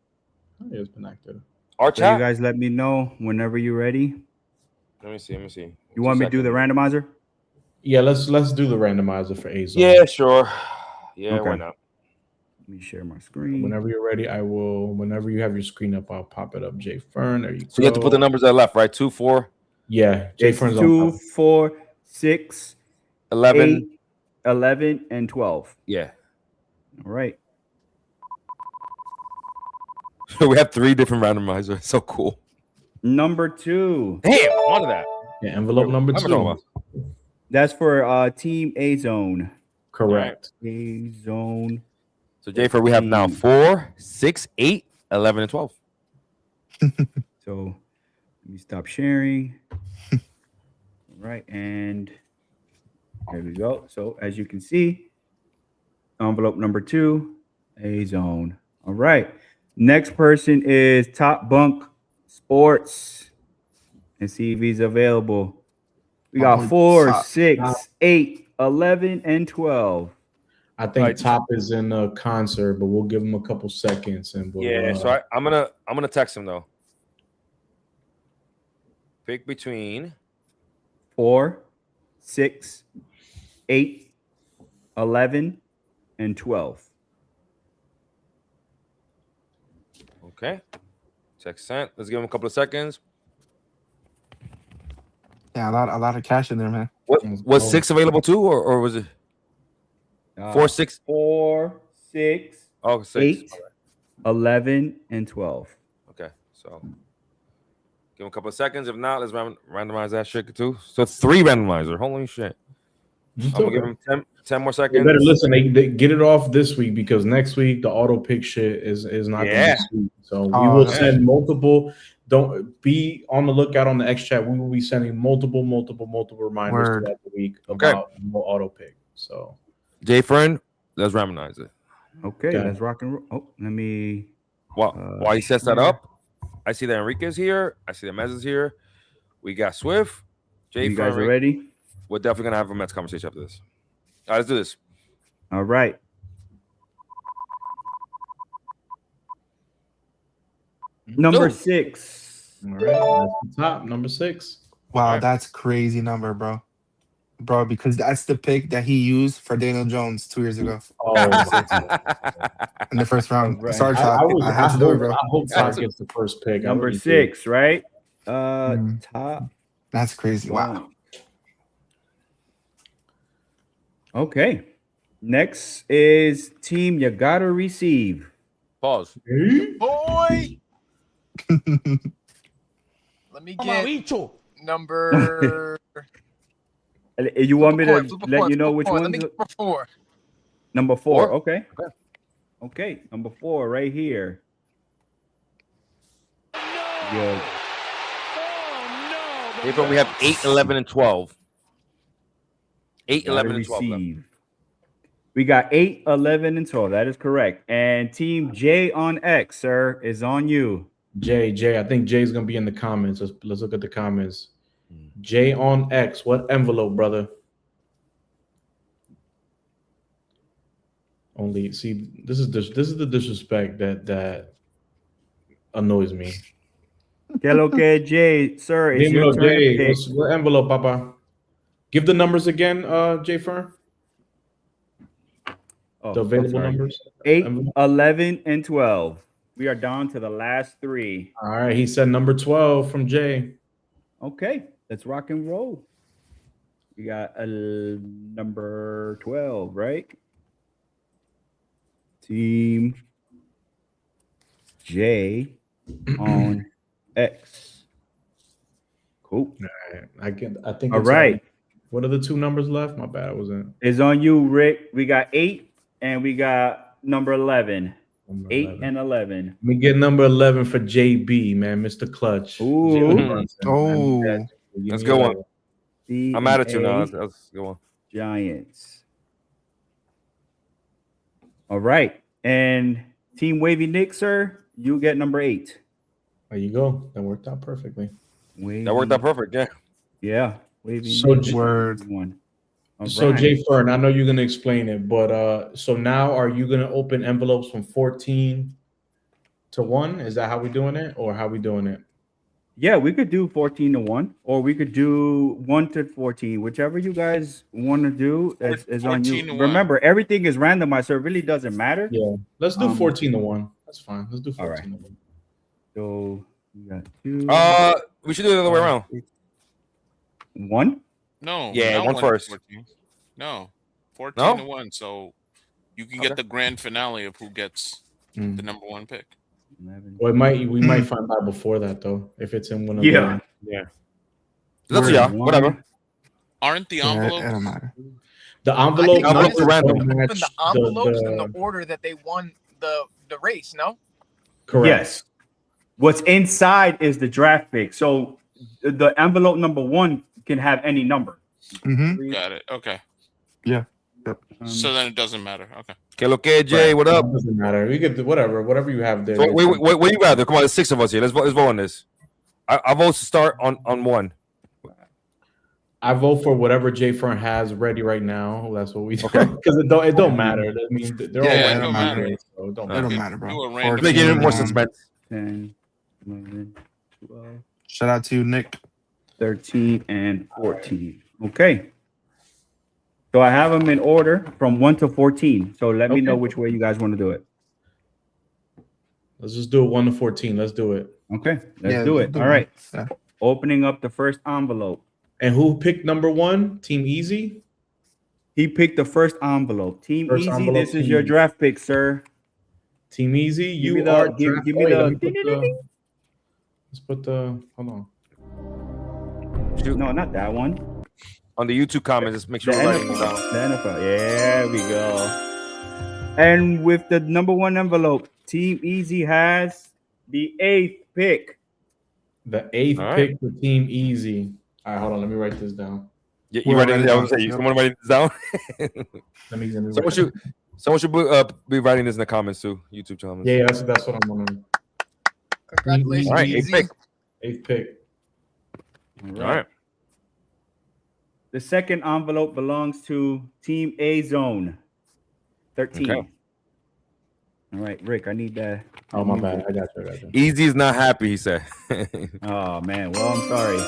Oh, yeah, it's been active. Our So you chat. guys let me know whenever you're ready. Let me see. You want me to do the randomizer? Yeah, let's do the randomizer for A Zone. Yeah, sure. Yeah, Okay. why not? Let me share my screen. Whenever you're ready, I will. Whenever you have your screen up, I'll pop it up. Jay Fern, there you go. So you have to put the numbers at left, right? 2, 4, Yeah, Jay It's Fern's 2, on top. 4, 6, 11. 8, 11, and 12. Yeah. All right. We have 3 different randomizers. So cool. Number 2. Damn, one of that. Yeah, envelope number I'm 2. talking about. That's for Team A Zone. Correct. A Zone. So Jayfer, we have now 4, 6, 8, 11, and 12. So let me stop sharing. All right, and there we go. So as you can see, envelope number 2, A Zone. All right. Next person is Top Bunk Sports. And see if he's available. We got 4, 6, 8, 11, and 12. I think Right. Top is in a concert, but we'll give him a couple seconds and we'll, Yeah, so I'm gonna text him though. Pick between 4, 6, 8, 11, and 12. okay. Text sent. Let's give him a couple of seconds. Yeah, a lot of cash in there, man. What was 6 available too, or was it 4, 6? 4, 6, Oh, 6. 8, 11, and 12. Okay, so give him a couple of seconds. If not, let's randomize that shit too. So 3 randomizer. Holy shit! I'm gonna give him 10 more You seconds. better listen. They get it off this week because next week the auto pick shit is not Yeah. going to be sweet. So we Oh, will yeah. send multiple. Don't be on the lookout on the X chat. We will be sending multiple reminders Word. throughout the week Okay. about no auto pick. So Jay Fern, let's ramonize it. Okay, Okay. let's rock and roll. Oh, let me. While he sets that up, I see that Enrique's here. I see that Mez is here. We got Swift. Jay You Fern. guys are ready? We're definitely gonna have a Mets conversation after this. All right, let's do this. All right. Number Go. 6. All right, that's the top, number 6. Wow, Alright. that's crazy number, bro. Bro, because that's the pick that he used for Daniel Jones 2 years ago Oh, in the first round. Alright. Sorry, Chop. I had to do it, bro. I hope Todd gets the first pick. I Number really do. 6, right? Mhm. Top That's crazy. Wow. one. Okay. Next is team you gotta receive. Pause. Boy, let me get number. You want me to Flip a let coin, you know flip a which coin. one? Let me get number 4. Number 4. Four? Okay. Okay. Number 4 right here. Yeah. Jay Fern, we have 8, 11, and 12. 8, Gotta 11, and 12. left. receive. We got 8, 11, and 12. That is correct. And team J on X, sir, is on you. Jay, I think Jay's gonna be in the comments. Let's look at the comments. Jay on X, what envelope, brother? Only see, this is the disrespect that annoys me. Que lo que, Jay, sir, it's your Dímelo, turn to Jay, pick. what envelope, Papa? Give the numbers again, Jay Fern. Oh, The I'm available sorry. numbers. 8, Envelope. 11, and 12. We are down to the last 3. All right, he said number 12 from Jay. Okay, let's rock and roll. We got number 12, right? Team J on X. Cool. I think. All it's, right. what are the 2 numbers left? My bad, I wasn't. It's on you, Rick. We got 8 and we got number 11. Number 8 11. and 11. Let me get number 11 for JB, man, Mr. Clutch. Ooh. Jalen Brunson, man. Oh. Give That's me a good one. 11. C I'm and mad at you now. A, That's a good one. Giants. All right. And Team Wavy Nick, sir, you get number 8. There you go. That worked out perfectly. That worked out perfect. Yeah. Yeah. Wavy So Nick, Word. one. All So right. Jay Fern, I know you're gonna explain it, but so now are you gonna open envelopes from 14 to 1? Is that how we doing it, or how we doing it? Yeah, we could do 14 to 1, or we could do 1 to 14, whichever you guys want to do is on 14 you. to 1. Remember, everything is randomized, so it really doesn't matter. Yeah, let's do Um, 14 to 1. That's fine. Let's do all 14 right. to 1. So we got 2, We should do it the other way around. 1. No. Yeah, not 1 to first. 14. No. 14 No? to 1. So you can Okay. get the grand finale of who gets Mm. the number 1 pick. 11. Well, we might find out before that though, if it's in one of Yeah. Yeah. That's Word. yeah. One. Whatever. Aren't the Yeah, it envelopes? don't matter. the envelope I think numbers are random. don't match Open the envelopes in the the order that they won the race. No. correct. Yes. What's inside is the draft pick. So the envelope number 1 can have any number. Mm-hmm. Got it. Okay. Um, So then it doesn't matter. Okay. Que lo que, Jay? What up? It doesn't matter. We get whatever you have there. So, wait, what you rather? Come on, there's 6 of us here. Let's vote on this. I vote to start on 1. I vote for whatever Jay Fern has ready right now. That's what we do. Because it don't matter. I mean, they're Yeah, all it random don't matter. anyway, so it don't It matter. don't Okay, matter, bro. do a random- Make it even more 14, suspense. 10, 11, 12, Shout out to you, Nick. 13, and 14. Okay. So I have them in order from 1 to 14. So let me know which way you guys want to do it. Let's just do it 1 to 14. Let's do it. Okay, let's Yeah, do it. All right. Yeah. Opening up the first envelope. And who picked number 1? Team Easy. He picked the first envelope. Team First Easy, envelope, this is Team your Easy. draft pick, sir. Team Easy. Give You me the- are. give draft- me wait, the- let me let's put the. Hold on. Shoot. No, not that one. On the YouTube comments, just make The sure we're writing NFL. it down. The NFL. There we go. And with the number 1 envelope, Team Easy has the 8th pick. The 8th All right. pick for Team Easy. All right, hold on. Let me write this down. You We're writing it writing down? down. You Yep. someone writing this down? Let me Someone should be writing this in the comments too. YouTube comments. yeah, that's what I'm wondering. Congratulations, All right, Easy. 8th pick. 8th pick. All right. The second envelope belongs to Team A Zone 13. Okay. All right, Rick, I need that. Oh my bad. I got you. Easy is not happy, he said. Oh man, well, I'm sorry.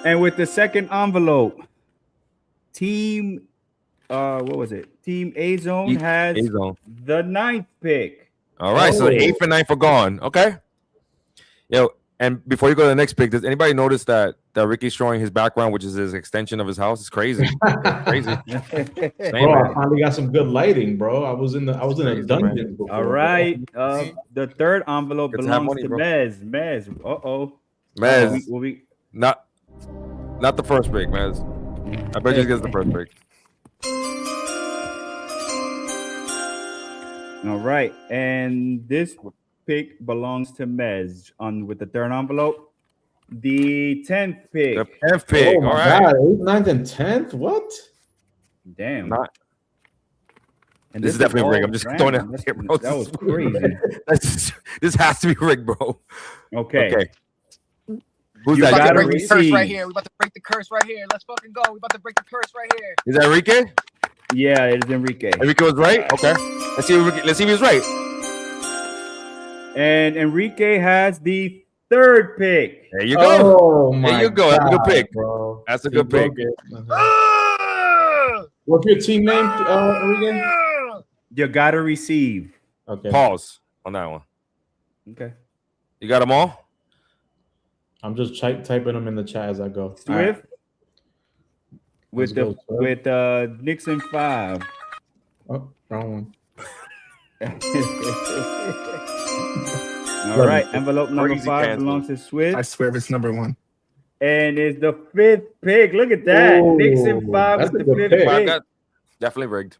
And with the second envelope, Team what was it? Team A Zone has A-Zone. the 9th pick. All right, so the Oh. 8th and 9th are gone. Okay. Yo, and before you go to the next pick, does anybody notice that Ricky's showing his background, which is his extension of his house? It's crazy. Crazy. Same, Bro, I man. finally got some good lighting, bro. I was in a Crazy, dungeon before. All right. The third envelope Good to have belongs money, to bro. Mez. Mez. Uh-oh. Mez, We not the first pick, Mez. I bet you he gets the first pick. All right. And this pick belongs to Mez on with the third envelope. The 10th pick. The 10th pick. Oh my All right. God, 8th, 9th, and 10th? What? Damn. Not- And This is definitely all Rick. I'm just random. throwing it out That's- there, bro. That was crazy. This has to be Rick, bro. Okay. Okay. Who's You that? We about gotta to break the curse receive. right here. We about to break the curse right here. Let's fucking go. We about to break the curse right here. Is that Enrique? Yeah, it is Enrique. Enrique was right. Okay. Let's see. Let's see if he was right. And Enrique has the 3rd pick. There you go. Oh my There you go. That's a good God, pick. bro. That's a He good pick. broke it. What's your team name, Enrique? You gotta receive. Okay. Pause on that one. Okay. You got them all? I'm just typing them in the chat as I go. Swift All right. with Let's go, Swift. with Nixon 5. Oh, wrong one. All right, envelope number Crazy 5 cancel. belongs to Swift. I swear it's number 1. And it's the 5th pick. Look at that. Oh, Nixon 5 that's with a the good 5th pick. pick. That's definitely rigged.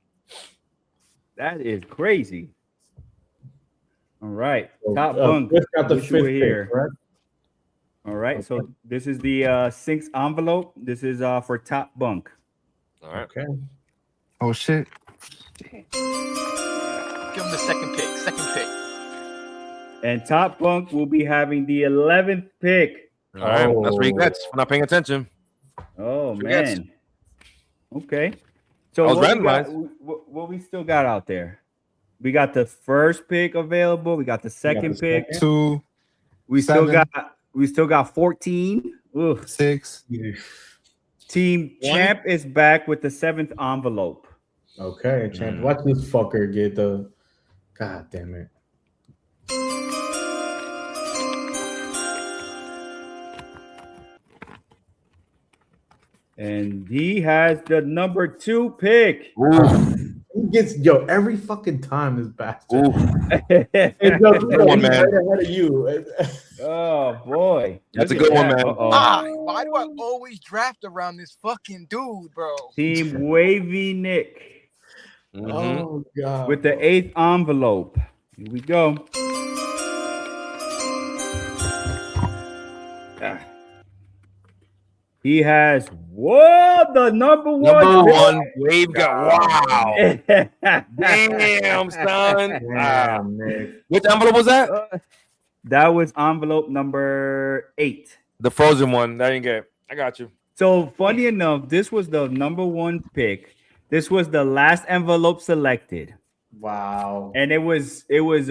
That is crazy. All right. So, Top bunk. Swift got the Wish you were 5th here. pick, correct? All right. Okay. So this is the 6th envelope. This is for top bunk. All right. Okay. Oh shit. Give him the second pick. Second pick. And top bunk will be having the 11th pick. All right. That's what he gets for not paying attention. Oh Forgets. man. Okay. So I was what we, got, randomized. what we still got out there? We got the 1st pick available. We got the 2nd the pick. second. 2, We 7. still got 14. Ugh. 6. Team Champ is back with the 7th envelope. Okay, champ. Watch this fucker get the. God damn it. And he has the number 2 pick. He gets every fucking time this bastard. Good one, He's man. right ahead of you. Oh boy. That's Look a good at one, that. man. Uh-oh. Why do I always draft around this fucking dude, bro? Team Wavy Nick Mhm. Oh god. with the 8th envelope. Here we go. Ah. He has the number 1. Number pick. 1. Wave got. Wow. Damn, son. Damn, Nick. Which envelope was that? That was envelope number 8. The frozen one. That didn't get it. I got you. So funny enough, this was the number 1 pick. This was the last envelope selected, Wow. and it was It was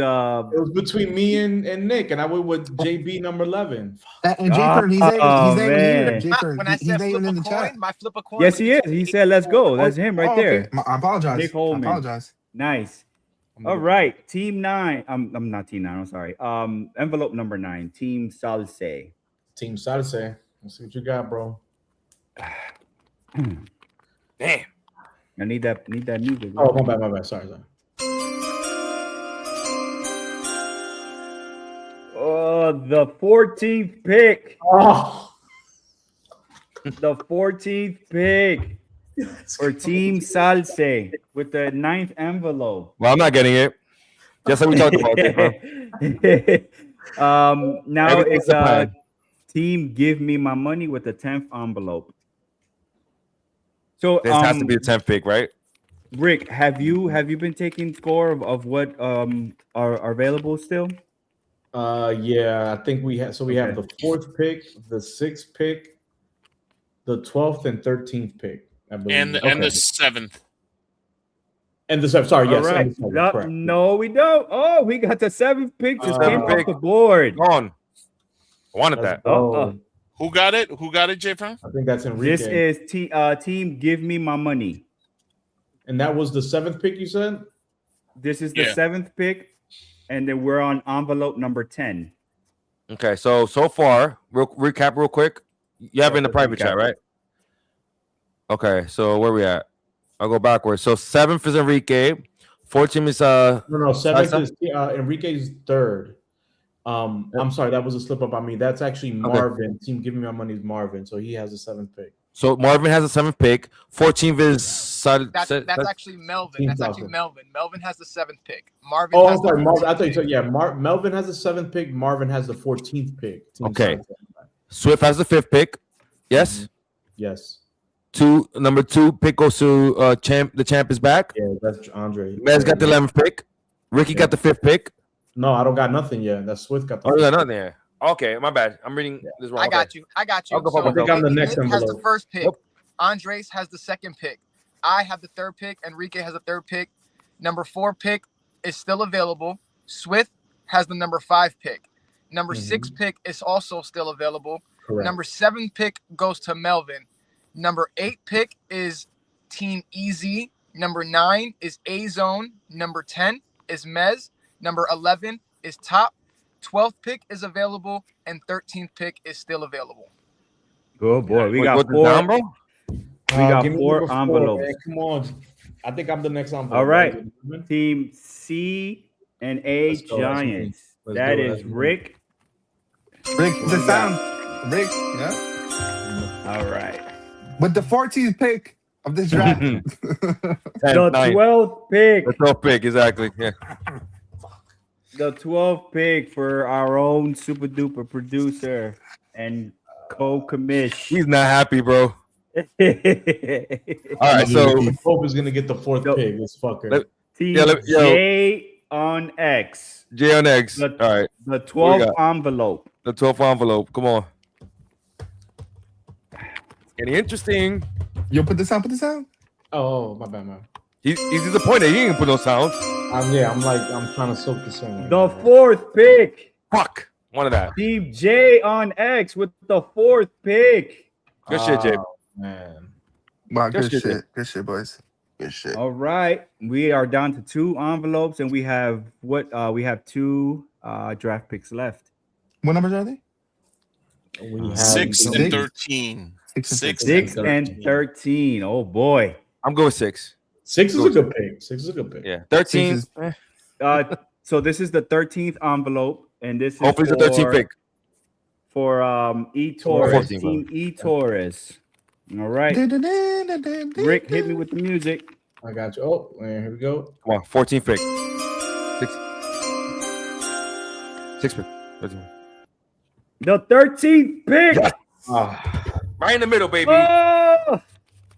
between me and Nick, and I went with JB number 11. And J-Fern, he's not Oh, even here. man. J-Fern, When I he's said not flip even in a the chat. coin, my flip a coin. yes, he is. He said, "Let's go." That's him right Oh, okay. there. I apologize. Nick Holman. I apologize. Nice. All right, Team 9. I'm not Team 9. I'm sorry. Envelope number 9. Team Salse. Team Salsa. Let's see what you got, bro. Damn. I need that music. Oh, my bad. Sorry. Oh, the 14th pick. Oh. The 14th pick for Team Salse with the 9th envelope. Well, I'm not getting it. Just like we talked about. Bro. Now Everything's it's a plan. Team Give Me My Money with the 10th envelope. So This has to be the 10th pick, right? Rick, have you been taking score of what are available still? Yeah, I think we have. So we have the 4th pick, the 6th pick, the 12th and 13th pick, I believe. And the 7th. And the 7th. Sorry, yes. All right. and the 7th, No, correct. no, we don't. Oh, we got the 7th pick just came pick. off the board. Go on. I wanted Let's that. go. Who got it? Who got it, J-Fran? I think that's Enrique. This is Team Give Me My Money. And that was the 7th pick you said? This is the Yeah. 7th pick, and then we're on envelope number 10. Okay, so far, recap real quick. You have it in the private chat, right? Okay, so where we at? I'll go backwards. So 7th is Enrique. 14th is No, 7th Salsa? is Enrique's 3rd. I'm sorry, that was a slip up on me. That's actually Marvin. Team Give Me My Money is Marvin, so he has the 7th pick. So Marvin has the 7th pick. 14th is That's actually Melvin. That's actually Team Melvin. Melvin has the 7th pick. Marvin. Oh, has I'm sorry, the Marvin. I 14th thought you pick. said Melvin has the 7th pick. Marvin has the 14th pick. Team Okay. Salsa. Swift has the 5th pick. Yes. Yes. Number 2 pick goes to champ. The champ is back. Yeah, that's Andre. Mez got the 11th pick. Ricky got the 5th pick. No, I don't got nothing yet. That's Swift got the. Oh, there's nothing there. Okay, my bad. I'm reading this wrong. I got you. I'll go So for myself. I think I'm the next Nick has the envelope. 1st pick. Yep. Andres has the 2nd pick. I have the 3rd pick. Enrique has the 3rd pick. Number 4 pick is still available. Swift has the number 5 pick. Number 6 pick is also still available. Correct. Number 7 pick goes to Melvin. Number 8 pick is Team Easy. Number 9 is A Zone. Number 10 is Mez. Number 11 is Top. 12th pick is available, and 13th pick is still available. Good boy. We Wait, got what's the 4. down, bro? We got give me 4 number envelopes. man. Come on. I think I'm the next envelope. All right. right? Team C and A Let's go, that's me. Giants. Let's That go, is that's me. Rick. Rick, the sound. Rick, yeah. All right. With the 14th pick of this draft. The 9th. 12th pick. The 12th pick, exactly. Yeah. The 12th pick for our own super duper producer and co-commish. He's not happy, bro. All right, so Hope is gonna get the 4th Yo. pick. This fucker. Let- Team yo. J on X. J on X. All The- right, The What we 12th got? envelope. the 12th envelope. Come on. It's getting interesting. Yo, put this on, put this on. Oh, my bad, man. He's disappointed. He didn't put no sound. I'm trying to soak this in. right The now. 4th pick. Fuck. One of that. Team J on X with the 4th pick. Good shit, Jay. Oh, man. Wow, Good good shit, shit. Good shit, boys. Good shit. All right. We are down to 2 envelopes, and we have we have 2 draft picks left. What numbers are they? We have 6 and Six. 13. 6 and 6 6 and 13. Oh boy. I'm going with 6. 6 is a good pick. 6 is a good pick. Yeah. 13. Six is- So this is the 13th envelope, and this is Hopefully it's the 13th pick. for E Torres, 14, Team E Torres. All right. Rick, hit me with the music. I got you. Oh, and here we go. Come on. 14th pick. 6 pick. 13. The 13th pick. Yes. Ah, Right in the middle, baby. Oh!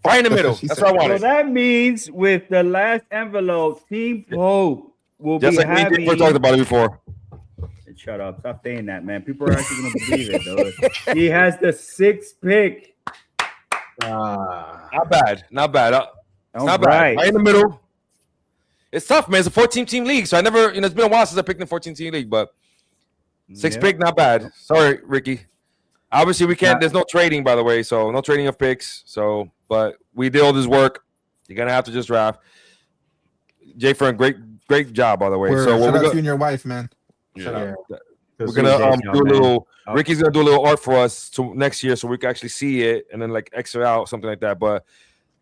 Right in the That's middle. what she That's said. what I So wanted. that means with the last envelope, Team Pope will Just be like we having. did, we talked about it before. Shut up! Stop saying that, man. People are actually going to believe it, though. He has the 6th pick. Not bad. Not bad. It's All not right. bad. Right in the middle. It's tough, man. It's a 14-team league, so I never, it's been a while since I picked in a 14-team league, but 6 Yeah. pick, not bad. Sorry, Ricky. Obviously, we can't. There's no trading, by the way, so no trading of picks. So, but we did all this work. You're gonna have to just draft. Jay Fern, great job, by the way. So Shout what out we're to you gonna, and your wife, man. Shout out. we're gonna do a little. Oh. Ricky's gonna do a little art for us to next year, so we can actually see it and then like X it out, something like that. But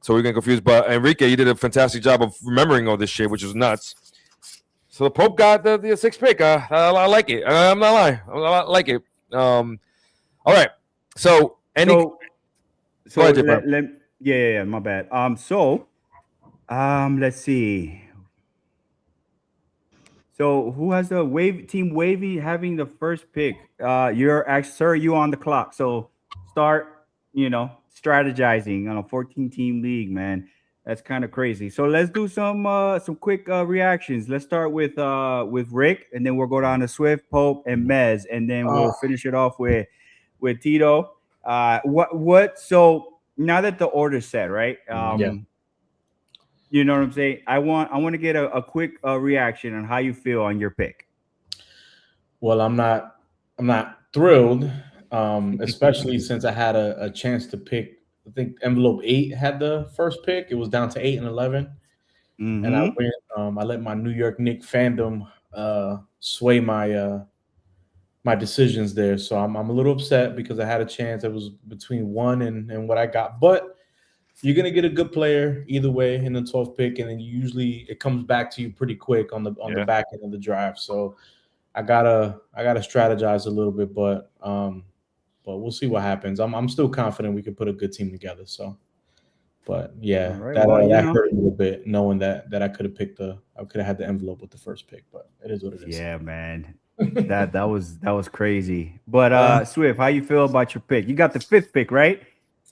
so we're getting confused. But Enrique, you did a fantastic job of remembering all this shit, which is nuts. So the Pope got the 6th pick. I like it. I'm not lying. I like it. All right. So So Go ahead, Jay, yeah, my bad. Let's see. So who has the team Wavy having the first pick? You're actually, sir, you on the clock. So start, strategizing on a 14-team league, man. That's kind of crazy. So let's do some quick reactions. Let's start with Rick, and then we'll go down to Swift, Pope, and Mez, and then we'll finish it off with Tito. So now that the order's set, right? Yeah. You know what I'm saying? I want to get a quick reaction on how you feel on your pick. Well, I'm not thrilled, especially since I had a chance to pick. I think envelope 8 had the first pick. It was down to 8 and 11, and I went. I let my New York Knicks fandom sway my my decisions there. So I'm a little upset because I had a chance. It was between 1 and what I got, but you're gonna get a good player either way in the 12th pick, and then usually it comes back to you pretty quick on the back end of the draft. So I gotta strategize a little bit, but we'll see what happens. I'm still confident we can put a good team together. So, but yeah, right, that hurt a little bit knowing that I could have had the envelope with the first pick, but it is what it is. Yeah, man. that was crazy. But Swift, how you feel about your pick? You got the 5th pick, right?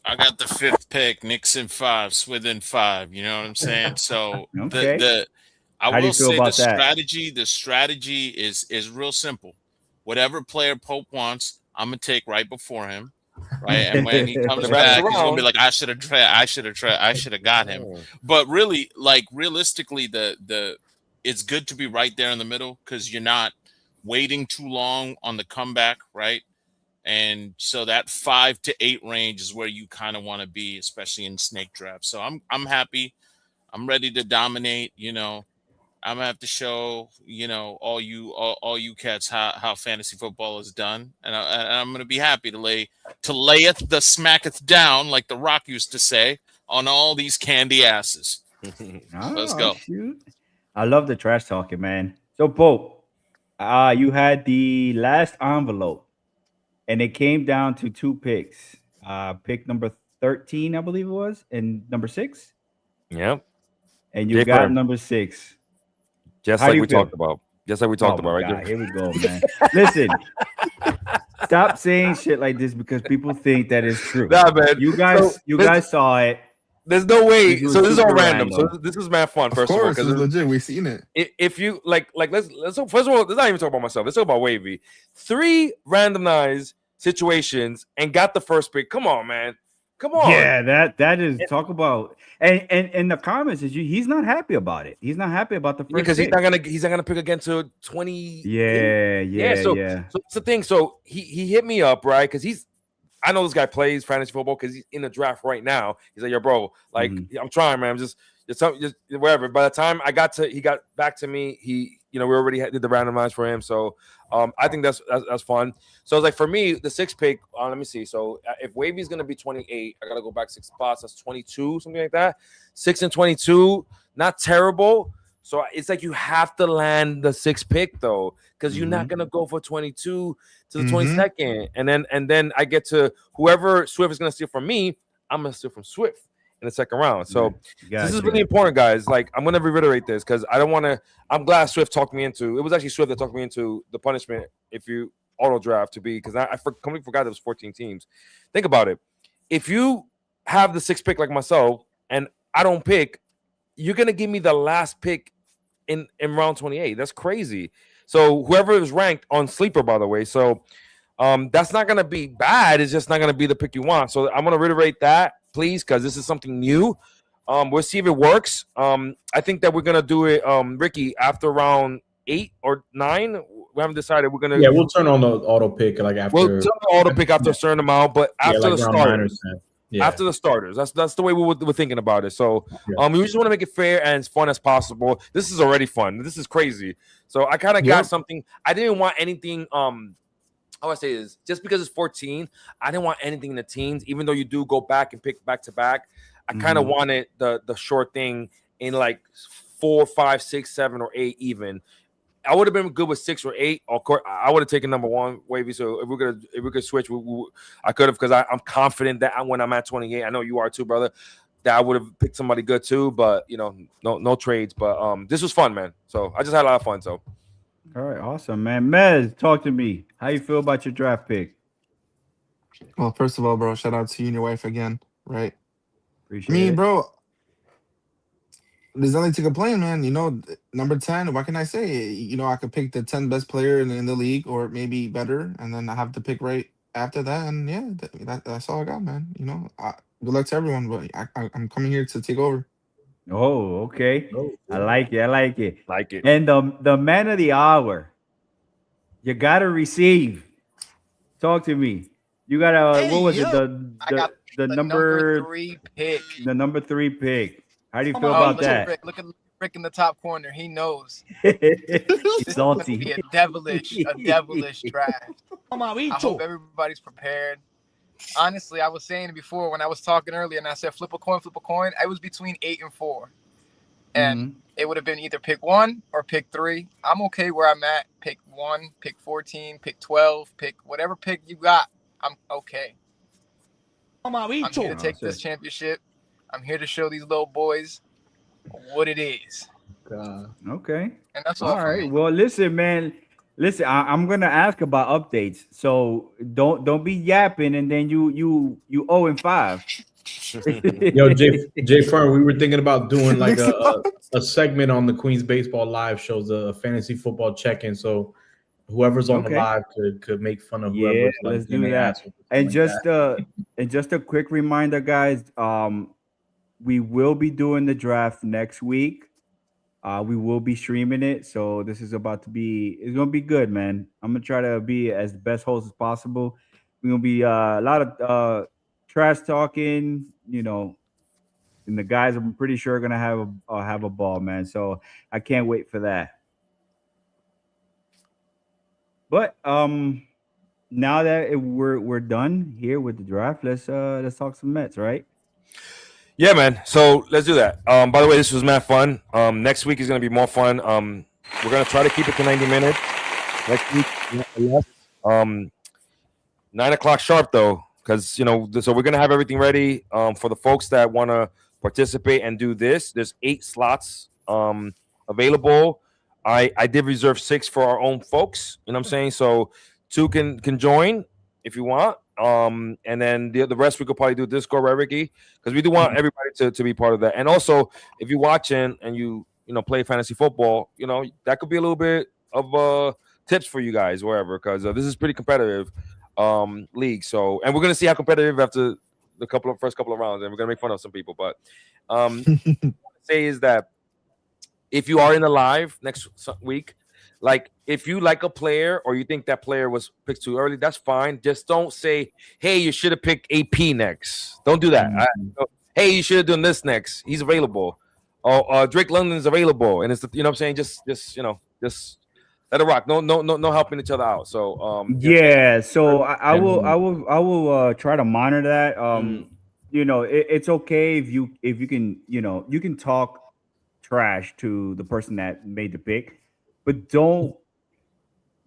I got the 5th pick, Knicks in 5, Swith in 5. You know what I'm saying? So okay. I will say the strategy is real simple. Whatever player Pope wants, I'm gonna take right before him. Right. And when he comes back, he's gonna be like, I should have got him. But really, like realistically, it's good to be right there in the middle because you're not waiting too long on the comeback, right? And so that 5 to 8 range is where you kind of want to be, especially in snake draft. So I'm happy. I'm ready to dominate. I'm gonna have to show all you cats how fantasy football is done, and I'm gonna be happy to layeth the smacketh down, like The Rock used to say, on all these candy asses. Let's go. Shoot. I love the trash talking, man. So Pope, you had the last envelope, and it came down to 2 picks. Pick number 13, I believe it was, and number 6. Yep. And you got number 6. Just like we talked about. Right? God, here we go, man. Listen, stop saying shit like this because people think that is true. Nah, man. You guys saw it. There's no way. So this is all random. So this is mad fun. First of all, because it's legit. We've seen it. If you let's first of all, let's not even talk about myself. Let's talk about Wavy. 3 randomized situations and got the first pick. Come on, man. Come on. Yeah, that is talk about and the comments is he's not happy about it. He's not happy about the first because pick. he's not gonna pick again to 20. Yeah. So it's the thing. So he hit me up, right? Because I know this guy plays fantasy football because he's in the draft right now. He's like, yo, bro, like I'm trying, man. I'm just whatever. By the time he got back to me, we already did the randomize for him. So I think that's fun. So it's like for me, the 6th pick. Let me see. So if Wavy's gonna be 28, I gotta go back 6 spots. That's 22, something like that. 6 and 22, not terrible. So it's like you have to land the 6th pick though, because you're not gonna go for 22 to the 22nd, and then I get to whoever Swift is gonna steal from me. I'm gonna steal from Swift in the 2nd round. So this is really important, guys. Like I'm gonna reiterate this because I don't want to. I'm glad Swift talked me into. It was actually Swift that talked me into the punishment if you auto draft to be because I completely forgot there was 14 teams. Think about it. If you have the 6th pick like myself and I don't pick, you're gonna give me the last pick in round 28. That's crazy. So whoever is ranked on sleeper, by the way. So that's not gonna be bad. It's just not gonna be the pick you want. So I'm gonna reiterate that, please, because this is something new. We'll see if it works. I think that we're gonna do it, Ricky, after round 8 or 9. We haven't decided. We're gonna we'll turn on the auto pick like after. We'll turn the auto pick after a certain amount, but after the starters. After the starters, that's the way we're thinking about it. So, we just want to make it fair and as fun as possible. This is already fun. This is crazy. So I kind of got something. I didn't want anything. How I say is just because it's 14, I didn't want anything in the teens. Even though you do go back and pick back to back, I kind of wanted the short thing in like 4, 5, 6, 7, or 8 even. I would have been good with 6 or 8. Of course, I would have taken number 1, Wavy. So if we could switch, I could have because I'm confident that when I'm at 28, I know you are too, brother. That I would have picked somebody good too, but no trades. But this was fun, man. So I just had a lot of fun. So All right, awesome, man. Mez, talk to me. How you feel about your draft pick? Well, first of all, bro, shout out to you and your wife again, right? Appreciate it. Bro, there's nothing to complain, man. Number 10, what can I say? I could pick the 10 best player in the league or maybe better, and then I have to pick right after that. And yeah, that's all I got, man. Good luck to everyone, but I'm coming here to take over. Oh, okay. I like it. I like it. Like it. And the man of the hour, you gotta receive. Talk to me. You gotta. What was it? The number 3 pick. The number 3 pick. How do you feel Oh, about that? Look at Rick in the top corner. He knows. He's This is gonna salty. be a devilish draft. I hope everybody's prepared. Honestly, I was saying it before when I was talking earlier, and I said flip a coin. I was between 8 and 4, and it would have been either pick 1 or pick 3. I'm okay where I'm at. Pick 1, pick 14, pick 12, pick whatever pick you got. I'm okay. I'm here to take this championship. I'm here to show these little boys what it is. Okay. And that's all right. me. Well, listen, man. Listen, I'm gonna ask about updates. So don't be yapping and then you 0-5. Yo, Jay Fern, we were thinking about doing like a segment on the Queens Baseball Live shows, a fantasy football check-in. So whoever's on the live could make fun of whoever's let's do that. And just a quick reminder, guys. We will be doing the draft next week. We will be streaming it, so this is it's gonna be good, man. I'm gonna try to be as the best host as possible. We're gonna be a lot of trash talking, and the guys I'm pretty sure are gonna have a ball, man. So I can't wait for that. But now that we're done here with the draft, let's talk some Mets, right? Yeah, man. So let's do that. By the way, this was mad fun. Next week is going to be more fun. We're going to try to keep it to 90 minutes. Next week, 9 o'clock sharp, though, because, so we're going to have everything ready for the folks that want to participate and do this. There's 8 slots available. I did reserve 6 for our own folks. You know what I'm saying? So 2 can join if you want. And then the rest we could probably do Discord, right, Ricky? Because we do want everybody to be part of that. And also, if you're watching and you play fantasy football, that could be a little bit of tips for you guys, wherever, because this is pretty competitive league. So, and we're gonna see how competitive after the first couple of rounds, and we're gonna make fun of some people. But what I say is that if you are in the live next week, like if you like a player or you think that player was picked too early, that's fine. Just don't say, "Hey, you should have picked AP next." Don't do that. Hey, you should have done this next. He's available. Oh, Drake London's available, and it's what I'm saying. Just let it rock. No helping each other out. So yeah. So I will try to monitor that. It's okay if you can you can talk trash to the person that made the pick. But don't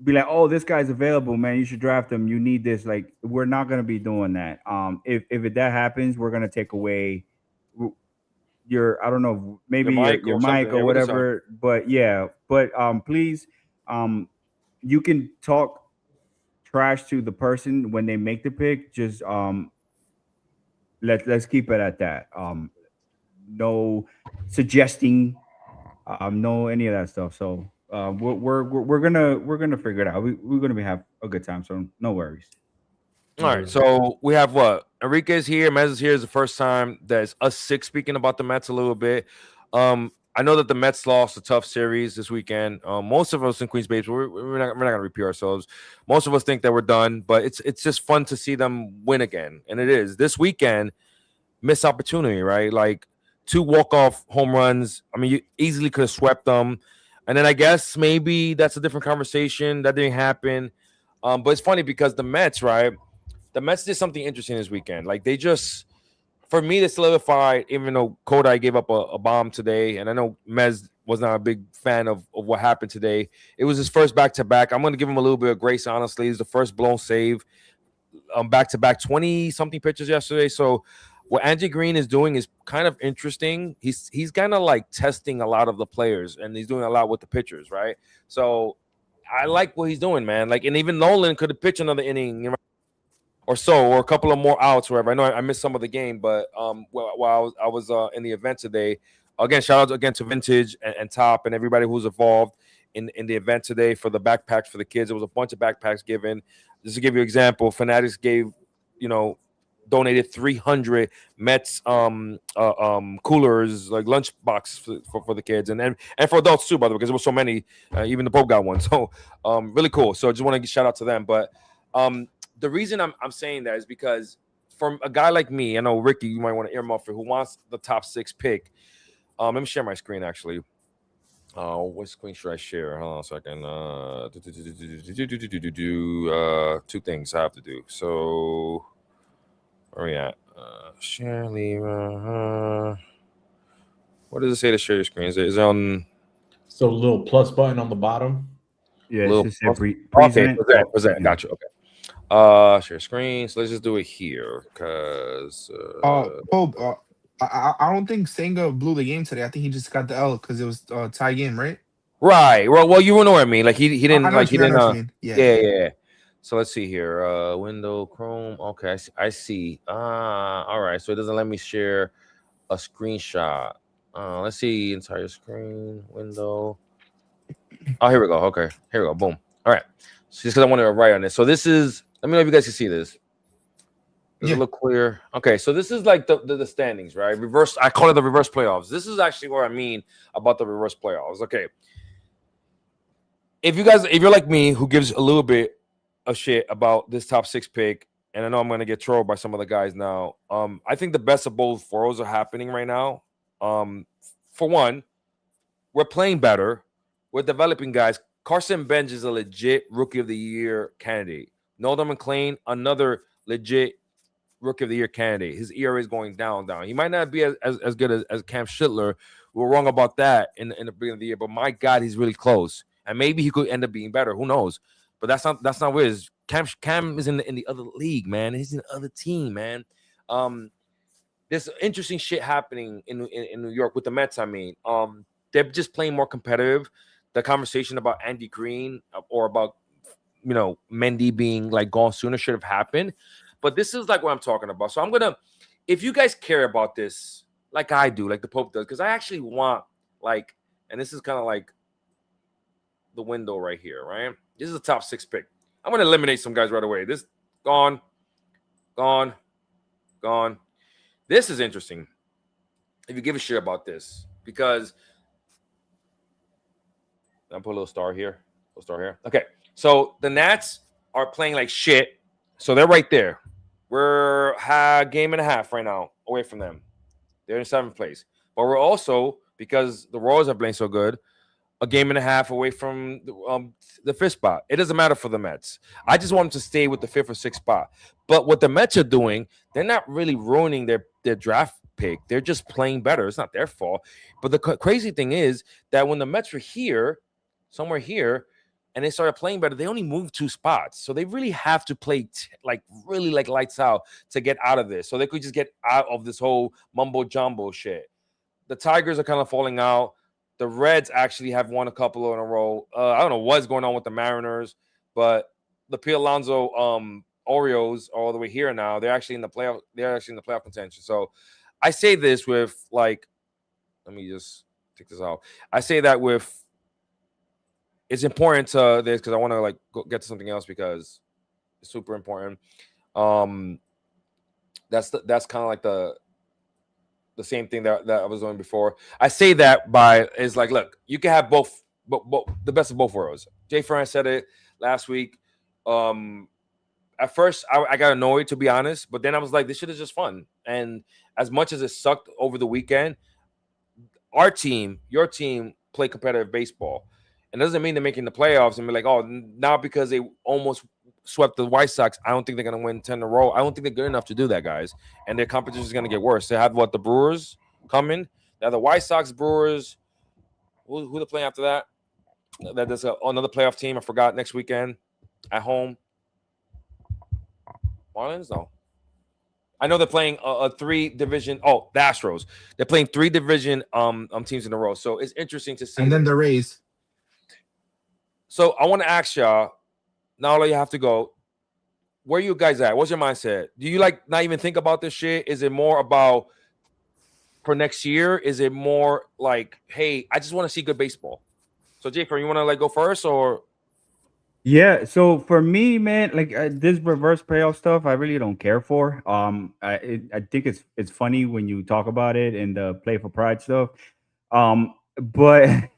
be like, "Oh, this guy's available, man. You should draft him. You need this." Like, we're not gonna be doing that. If that happens, we're gonna take away your, I don't know, maybe your mic or whatever. But yeah, please, you can talk trash to the person when they make the pick. Just let's keep it at that. No suggesting, no any of that stuff. So. We're gonna figure it out. We're gonna have a good time, so no worries. All right, so we have what? Enrique's here, Mez is here. Is the first time there's us 6 speaking about the Mets a little bit. I know that the Mets lost a tough series this weekend. Most of us in Queens Baseball, we're not gonna repeat ourselves. Most of us think that we're done, but it's just fun to see them win again, and it is this weekend. Missed opportunity, right? Like 2 walk-off home runs. I mean, you easily could have swept them. And then I guess maybe that's a different conversation. That didn't happen. But it's funny because the Mets, right? The Mets did something interesting this weekend. Like they just, for me, they solidified, even though Kodai gave up a bomb today. And I know Mez was not a big fan of what happened today. It was his first back-to-back. I'm going to give him a little bit of grace, honestly. It's the first blown save. Back-to-back 20-something pitches yesterday. So what Angie Green is doing is kind of interesting. He's kind of like testing a lot of the players, and he's doing a lot with the pitchers, right? So I like what he's doing, man. Like, and even Nolan could have pitched another inning, or so, or a couple of more outs, wherever. I know I missed some of the game, but while I was in the event today, again, shout out again to Vintage and Top and everybody who's involved in the event today for the backpacks for the kids. There was a bunch of backpacks given. Just to give you an example, Fanatics gave, donated 300 Mets coolers, like lunch box for the kids and for adults too, by the way, because there was so many. Even the Pope got one, so really cool. So I just want to give shout out to them. But the reason I'm saying that is because from a guy like me, I know Ricky, you might want to earmark for who wants the top 6 pick. Let me share my screen actually. What screen should I share? Hold on a second. 2 things I have to do. So where are we at? Share, leave. What does it say to share your screen? Is it on? So a little plus button on the bottom. Yeah, little it's just okay, present. present. Gotcha. Okay. Share screen. So let's just do it here, because. Pope. I don't think Senga blew the game today. I think he just got the L because it was a tie game, right? Right. Well, you know what I mean. Like he didn't like he didn't. Yeah. So let's see here. Window, Chrome. Okay, I see. All right. So it doesn't let me share a screenshot. Let's see entire screen window. Oh, here we go. Okay, here we go. Boom. All right. So just because I wanted to write on this. So this is. Let me know if you guys can see this. Does it look clear? Okay, so this is like the standings, right? Reverse. I call it the reverse playoffs. This is actually what I mean about the reverse playoffs. Okay. If you're like me, who gives a little bit of shit about this top 6 pick, and I know I'm gonna get trolled by some of the guys now. I think the best of both worlds are happening right now. For one, we're playing better. We're developing guys. Carson Bench is a legit Rookie of the Year candidate. Nolan McLean, another legit Rookie of the Year candidate. His ERA is going down. He might not be as good as Cam Schindler. We were wrong about that in the beginning of the year, but my God, he's really close. And maybe he could end up being better. Who knows? But that's not what it is. Cam is in the other league, man. He's in the other team, man. There's interesting shit happening in New York with the Mets. I mean, they're just playing more competitive. The conversation about Andy Green or about Mendy being like gone sooner should have happened. But this is like what I'm talking about. So I'm gonna, if you guys care about this, like I do, like the Pope does, because I actually want and this is kind of like the window right here, right? This is a top 6 pick. I'm gonna eliminate some guys right away. This gone. This is interesting. If you give a shit about this, because I'll put a little star here. Okay, so the Nats are playing like shit. So they're right there. We're a game and a half right now away from them. They're in 7th place. But we're also, because the Royals are playing so good, a game and a half away from the 5th spot. It doesn't matter for the Mets. I just want them to stay with the 5th or 6th spot. But what the Mets are doing, they're not really ruining their draft pick. They're just playing better. It's not their fault. But the crazy thing is that when the Mets were here, somewhere here, and they started playing better, they only moved 2 spots. So they really have to play really lights out to get out of this. So they could just get out of this whole mumbo jumbo shit. The Tigers are kind of falling out. The Reds actually have won a couple in a row. I don't know what's going on with the Mariners, but the P. Alonso Orioles are all the way here now. They're actually in the playoff. They're actually in the playoff contention. So I say this with let me just take this out. I say that with. It's important to this because I want to go get to something else because it's super important. That's kind of like the same thing that I was doing before. I say that look, you can have both the best of both worlds. Jay Ferran said it last week. At first, I got annoyed, to be honest, but then I was like, this shit is just fun. And as much as it sucked over the weekend, our team, your team, play competitive baseball. And it doesn't mean they're making the playoffs and be like, oh, now because they almost swept the White Sox, I don't think they're going to win 10 in a row. I don't think they're good enough to do that, guys. And their competition is going to get worse. They have, the Brewers coming. They have the White Sox, Brewers. Who they're playing after that? There's another playoff team. I forgot next weekend at home. Marlins? No. I know they're playing a 3-division. Oh, the Astros. They're playing 3-division teams in a row. So it's interesting to see. And then the Rays. So I want to ask y'all. Now you have to go. Where you guys at? What's your mindset? Do you like not even think about this shit? Is it more about for next year? Is it more like, hey, I just want to see good baseball? So, Jafer, you want to like go first or? Yeah, so for me, man, like this reverse payoff stuff, I really don't care for. I think it's funny when you talk about it and the play for pride stuff. But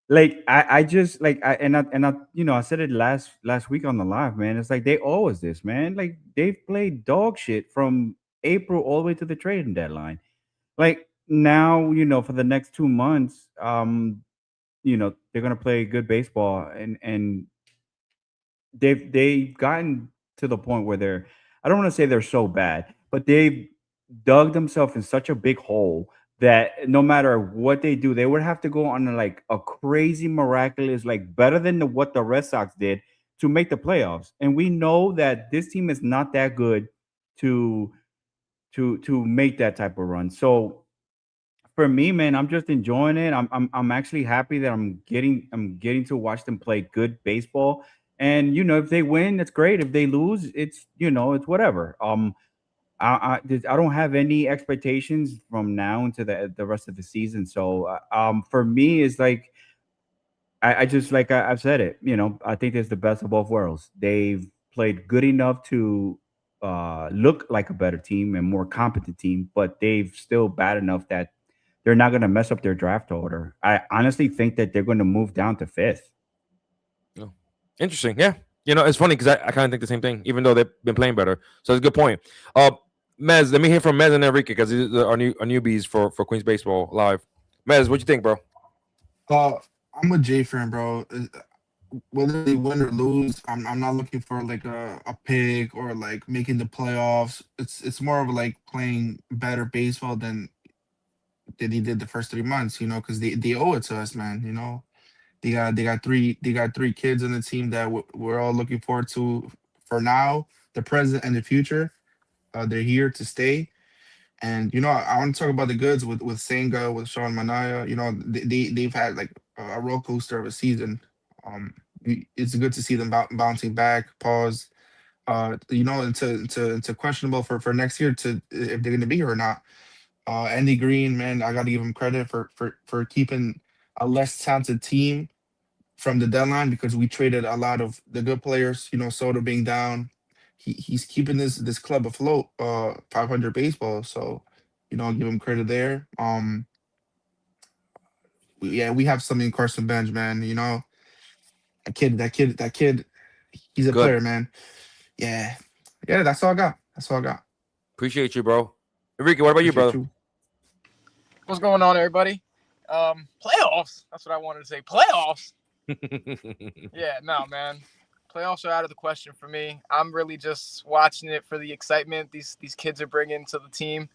like I just like I you know I said it last week on the live, man. It's like they owe us this, man. Like they've played dog shit from April all the way to the trading deadline. Like now, you know, for the next 2 months, you know, they're gonna play good baseball and they've gotten to the point where they're I don't want to say they're so bad, but they've dug themselves in such a big hole that no matter what they do, they would have to go on like a crazy miraculous, like better than what the Red Sox did to make the playoffs. And we know that this team is not that good to make that type of run. So for me, man, I'm just enjoying it. I'm actually happy that I'm getting to watch them play good baseball. And you know, if they win, it's great. If they lose, it's you know, it's whatever. I don't have any expectations from now into the rest of the season. So for me, it's like I just like I've said it. You know, I think it's the best of both worlds. They've played good enough to look like a better team and more competent team, but they've still bad enough that they're not going to mess up their draft order. I honestly think that they're going to move down to 5th. Oh, interesting. Yeah. You know, it's funny because I kind of think the same thing, even though they've been playing better. So it's a good point. Mez, let me hear from Mez and Enrique because these are our newbies for Queens Baseball Live. Mez, what you think, bro? I'm a J fan, bro. Whether they win or lose, I'm not looking for like a pick or like making the playoffs. It's more of like playing better baseball than he did the first 3 months, you know, because they owe it to us, man. You know, they got three kids on the team that we're all looking forward to for now, the present, and the future. They're here to stay, and you know, I want to talk about the goods with Senga, with Sean Manaya. You know, they've had like a roller coaster of a season. It's good to see them bouncing back. Pause. You know, into questionable for next year to if they're going to be here or not. Andy Green, man, I got to give him credit for keeping a less talented team from the deadline because we traded a lot of the good players. You know, Soto being down, he's keeping this club afloat. 500 baseball, so you know, I'll give him credit there. We have something in Carson Bench, man. You know, that kid, he's a Good player, man. Yeah. That's all I got. Appreciate you, bro. Enrique, what about you, brother? What's going on, everybody? Playoffs. That's what I wanted to say. Playoffs. Yeah, no, man. Playoffs are out of the question for me. I'm really just watching it for the excitement these kids are bringing to the team,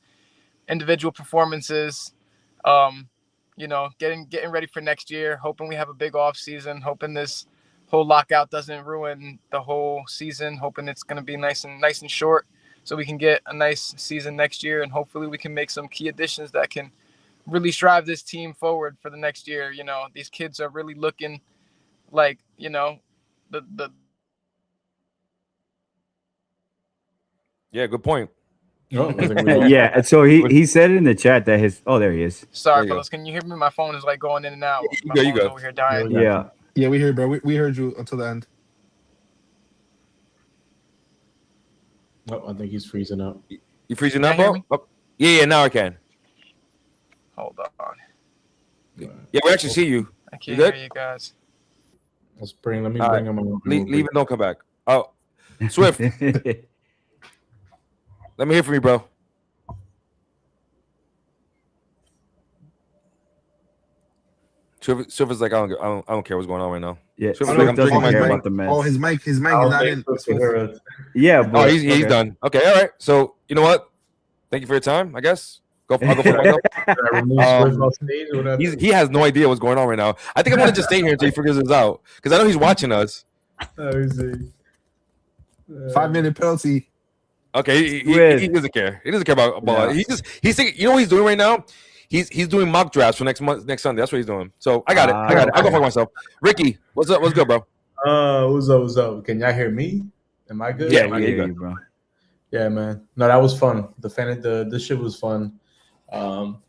individual performances. You know, getting ready for next year. Hoping we have a big off season. Hoping this whole lockout doesn't ruin the whole season. Hoping it's going to be nice and short, so we can get a nice season next year, and hopefully we can make some key additions that can really drive this team forward for the next year. You know, these kids are really looking like, you know, the Yeah, good point. Yeah, so he said in the chat that there he is. Sorry, fellas, can you hear me? My phone is like going in and out. My phone's over here dying. Yeah, we heard, bro. We heard you until the end. Oh, I think he's freezing up. You freezing up, bro? Oh, yeah, now I can. Hold on. Yeah, we actually see you. I can't hear you guys. Let me bring him on. Leave and don't come back. Oh, Swift. Let me hear from you, bro. Swift is like, I don't care what's going on right now. Yeah, Swift is like, I'm drinking my drink. Oh, his mic is not in. Yeah, but, he's done. Okay, all right. So you know what? Thank you for your time. I guess I'll go for myself. He has no idea what's going on right now. I think I'm gonna just stay here until he figures this out because I know he's watching us. 5-minute penalty. Okay, he doesn't care. He doesn't care about ball. Yeah. He's thinking. You know what he's doing right now? He's doing mock drafts for next Sunday. That's what he's doing. So I got it. I'll go for myself. Ricky, what's up? What's good, bro? What's up? What's up? Can y'all hear me? Am I good? Yeah, we hear you, bro. Yeah, man. No, that was fun. This shit was fun.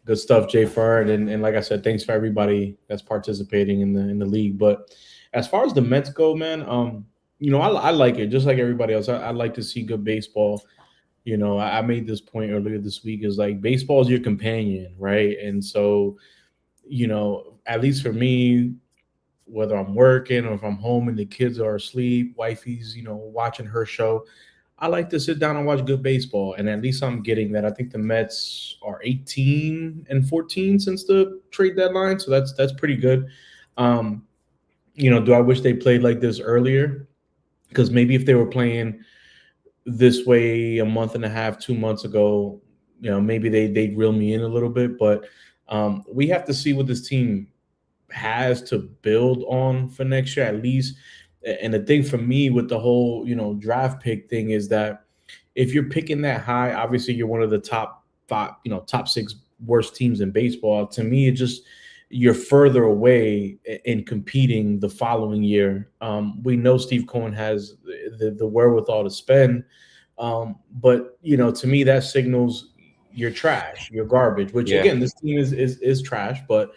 Good stuff, Jay Ferd, and like I said, thanks for everybody that's participating in the league. But as far as the Mets go, man, I like it just like everybody else. I like to see good baseball. I made this point earlier this week is like baseball is your companion, right? And so, at least for me, whether I'm working or if I'm home and the kids are asleep, wifey's, watching her show, I like to sit down and watch good baseball. And at least I'm getting that. I think the Mets are 18-14 since the trade deadline. So that's pretty good. Do I wish they played like this earlier? Because maybe if they were playing this way a month and a half, 2 months ago, maybe they'd reel me in a little bit. But we have to see what this team has to build on for next year at least. And the thing for me with the whole draft pick thing is that if you're picking that high, obviously you're one of the top 5, top 6 worst teams in baseball. To me, it just you're further away in competing the following year. We know Steve Cohen has the wherewithal to spend, but to me that signals you're trash, you're garbage. Which again, this team is trash, but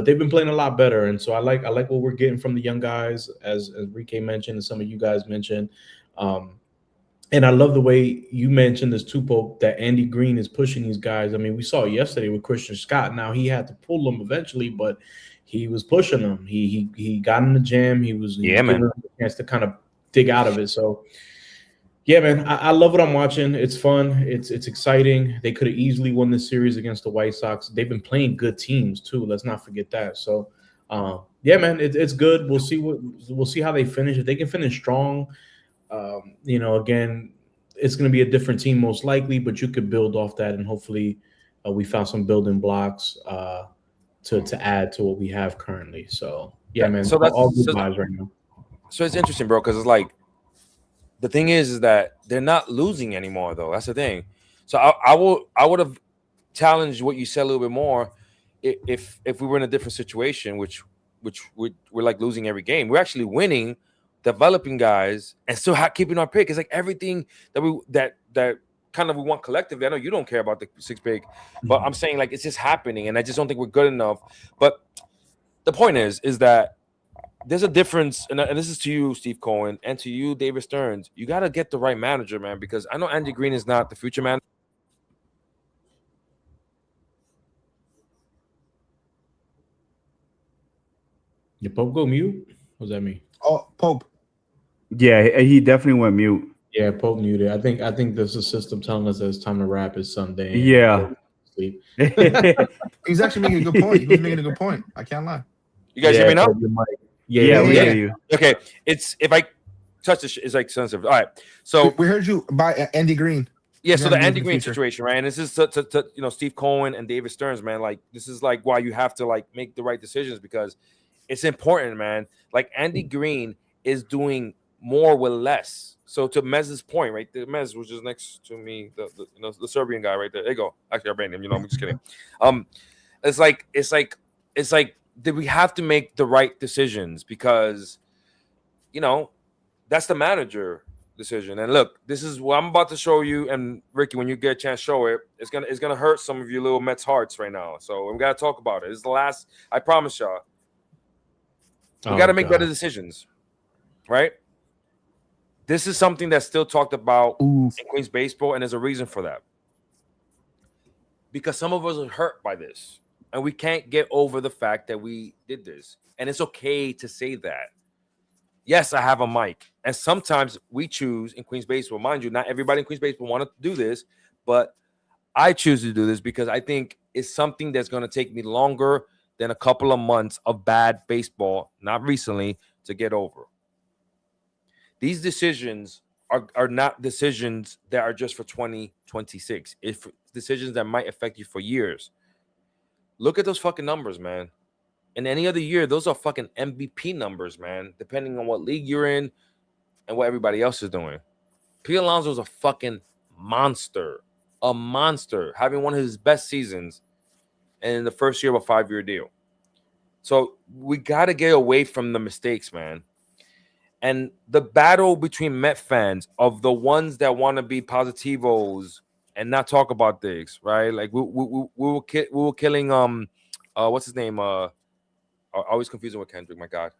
they've been playing a lot better, and so I like what we're getting from the young guys, as Enrique mentioned and some of you guys mentioned. And I love the way you mentioned this too, Pope, that Andy Green is pushing these guys. I mean, we saw it yesterday with Christian Scott. Now he had to pull them eventually, but he was pushing them. He got in the jam. He was giving them a chance to kind of dig out of it. So yeah, man, I love what I'm watching. It's fun. It's exciting. They could have easily won this series against the White Sox. They've been playing good teams too. Let's not forget that. So, yeah, man, it's good. We'll see how they finish. If they can finish strong, again, it's going to be a different team most likely. But you could build off that, and hopefully, we found some building blocks to add to what we have currently. So, yeah, man. So that's all good vibes right now. So it's interesting, bro, because it's like. The thing is that they're not losing anymore, though. That's the thing. So I would have challenged what you said a little bit more if we were in a different situation, which we're like losing every game. We're actually winning, developing guys, and still keeping our pick. It's like everything that kind of we want collectively. I know you don't care about the 6 pick, but I'm saying like it's just happening, and I just don't think we're good enough. But the point is that. There's a difference, and this is to you, Steve Cohen, and to you, David Stearns. You got to get the right manager, man, because I know Andy Green is not the future manager. Did Pope go mute? What does that mean? Oh, Pope. Yeah, he definitely went mute. Yeah, Pope muted. I think there's a system telling us that it's time to wrap it Sunday. Yeah. He's actually making a good point. He was making a good point. I can't lie. You guys hear me now? Yeah, we hear you. Okay, it's if I touch this, it's like sensitive. All right, so we heard you by Andy Green. Yeah, so the Andy Green situation, right? And this is to Steve Cohen and David Stearns, man. Like this is like why you have to like make the right decisions because it's important, man. Like Andy Green is doing more with less. So to Mez's point, right? The Mez was just next to me, the Serbian guy right there. There you go. Actually, I banned him. I'm just kidding. It's like. That we have to make the right decisions because, that's the manager decision. And look, this is what I'm about to show you. And Ricky, when you get a chance, show it. It's gonna hurt some of you little Mets hearts right now. So we gotta talk about it. It's the last. I promise y'all. We gotta make better decisions, right? This is something that's still talked about in Queens baseball, and there's a reason for that. Because some of us are hurt by this. And we can't get over the fact that we did this. And it's okay to say that. Yes, I have a mic. And sometimes we choose in Queens baseball. Mind you, not everybody in Queens baseball want to do this. But I choose to do this because I think it's something that's going to take me longer than a couple of months of bad baseball, not recently, to get over. These decisions are not decisions that are just for 2026. It's decisions that might affect you for years. Look at those fucking numbers, man. In any other year, those are fucking MVP numbers, man, depending on what league you're in and what everybody else is doing. Pete Alonso is a fucking monster, having one of his best seasons and in the first year of a 5-year deal. So we got to get away from the mistakes, man. And the battle between Met fans of the ones that want to be positivos and not talk about this, right? Like we were killing what's his name? I always confusing with Kendrick. My God,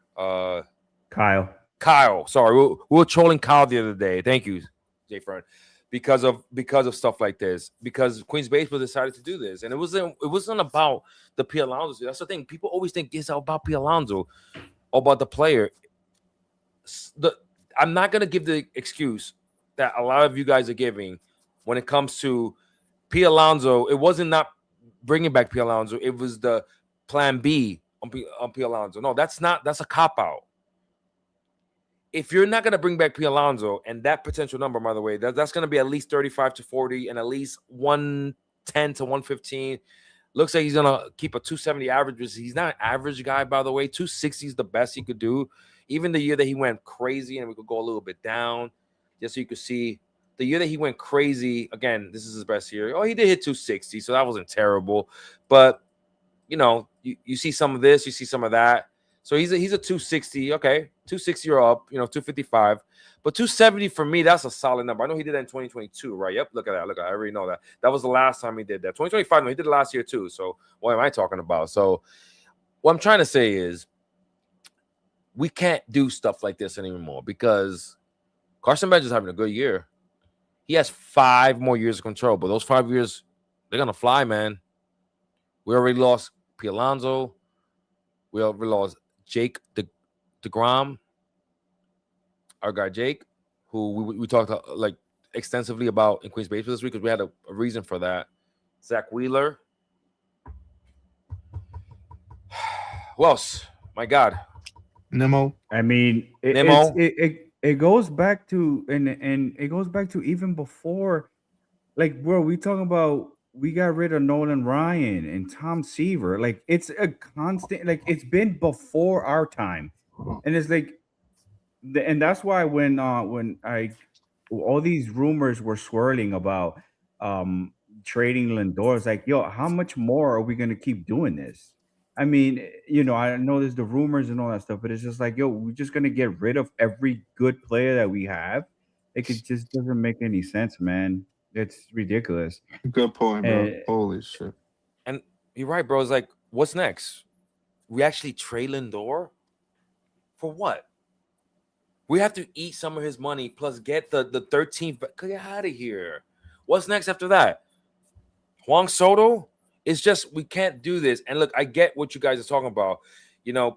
Kyle. Sorry, we were trolling Kyle the other day. Thank you, Jay Fern, because of stuff like this. Because Queens Baseball decided to do this, and it wasn't about the P. Alonso. That's the thing. People always think it's about P. Alonso, or about the player. I'm not gonna give the excuse that a lot of you guys are giving when it comes to P. Alonso. It wasn't not bringing back P. Alonso. It was the plan B on P. Alonso. No, that's a cop out. If you're not gonna bring back P. Alonso, and that potential number, by the way, that's gonna be at least 35 to 40 and at least 110 to 115. Looks like he's gonna keep a 270 average. He's not an average guy, by the way. 260 is the best he could do. Even the year that he went crazy, and we could go a little bit down, just so you could see the year that he went crazy. Again, this is his best year. Oh, he did hit 260, so that wasn't terrible. But you know, you see some of this, you see some of that. So he's a 260. Okay, 260 or up. 255. But 270 for me, that's a solid number. I know he did that in 2022, right? Yep. Look at that. I already know that. That was the last time he did that. 2025. No, he did it last year too. So what am I talking about? So what I'm trying to say is, we can't do stuff like this anymore because Carson Bench is having a good year. He has 5 more years of control, but those 5 years, they're going to fly, man. We already lost P. Alonso. We already lost Jake DeGrom, our guy Jake, who we talked like extensively about in Queens Baseball this week because we had a reason for that. Zach Wheeler. Who else? My God. Nemo. I mean, it goes back to and it goes back to even before, like, bro, we talking about we got rid of Nolan Ryan and Tom Seaver. Like, it's a constant, like, it's been before our time, and it's like, and that's why when all these rumors were swirling about trading Lindor, it's like, yo, how much more are we gonna keep doing this? I mean, I know there's the rumors and all that stuff, but it's just like, yo, we're just gonna get rid of every good player that we have. It just doesn't make any sense, man. It's ridiculous. Good point, bro. Holy shit. And you're right, bro. It's like, what's next? We actually trade Lindor? For what? We have to eat some of his money plus get the 13th. But get out of here. What's next after that? Juan Soto? It's just, we can't do this. And look, I get what you guys are talking about.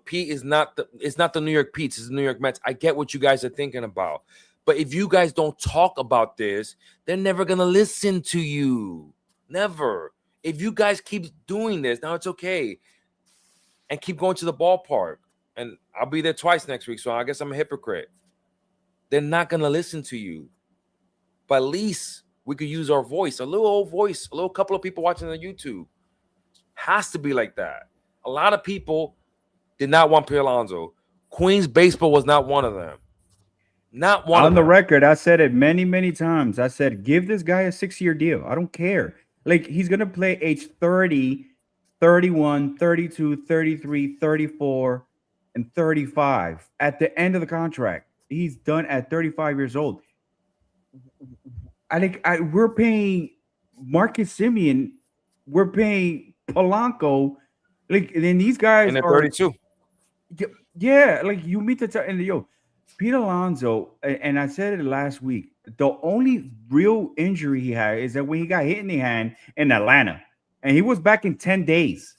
Pete is it's not the New York Pete's, it's the New York Mets. I get what you guys are thinking about. But if you guys don't talk about this, they're never going to listen to you. Never. If you guys keep doing this, now it's okay. And keep going to the ballpark. And I'll be there twice next week, so I guess I'm a hypocrite. They're not going to listen to you. But at least we could use our voice, a little old voice, a little couple of people watching on YouTube. Has to be like that. A lot of people did not want P. Alonso. Queens Baseball was not one of them. Not one. On the record, I said it many, many times. I said, give this guy a 6-year deal. I don't care. Like, he's going to play age 30, 31, 32, 33, 34, and 35 at the end of the contract. He's done at 35 years old. We're paying Marcus Semien. We're paying Polanco. Like, and then these guys and are 32. Yeah, like, you meet the Pete Alonso, and I said it last week, the only real injury he had is that when he got hit in the hand in Atlanta, and he was back in 10 days.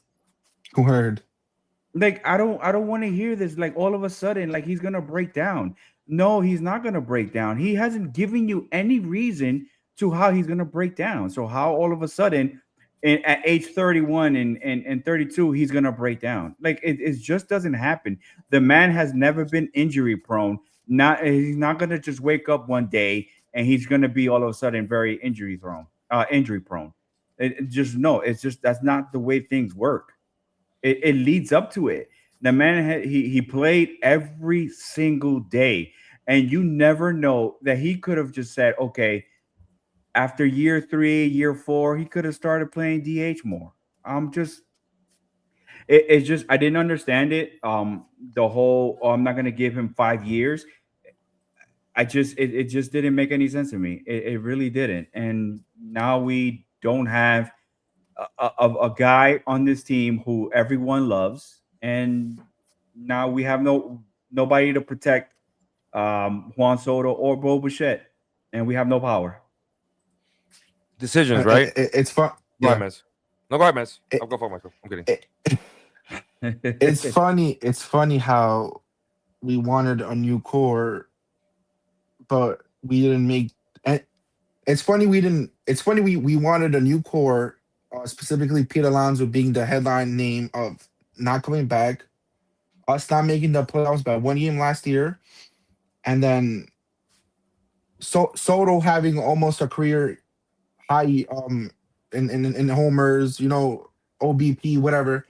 Word. Like, I don't want to hear this. Like, all of a sudden, like, he's gonna break down. No, he's not gonna break down. He hasn't given you any reason to how he's gonna break down. So how all of a sudden, at age 31 and 32, he's gonna break down? Like, it just doesn't happen. The man has never been injury prone. He's not gonna just wake up one day and he's gonna be all of a sudden very injury prone. It's just that's not the way things work. It leads up to it. The man he played every single day, and you never know that he could have just said, okay, after year 3, year 4, he could have started playing DH more. It's just I didn't understand it. The whole, I'm not gonna give him 5 years, it just didn't make any sense to me. It really didn't. And now we don't have a guy on this team who everyone loves, and now we have nobody to protect Juan Soto or Bo Bichette, and we have no power. Decisions, right? It's fun. Go ahead, Yeah. Mez. No, go ahead, Mez. I'll go for Michael. I'm kidding. It's funny. It's funny how we wanted a new core, but we didn't make. And it's funny we didn't. It's funny we wanted a new core, specifically Pete Alonso being the headline name of not coming back, us not making the playoffs by 1 game last year, and then Soto having almost a career high in homers, OBP, whatever.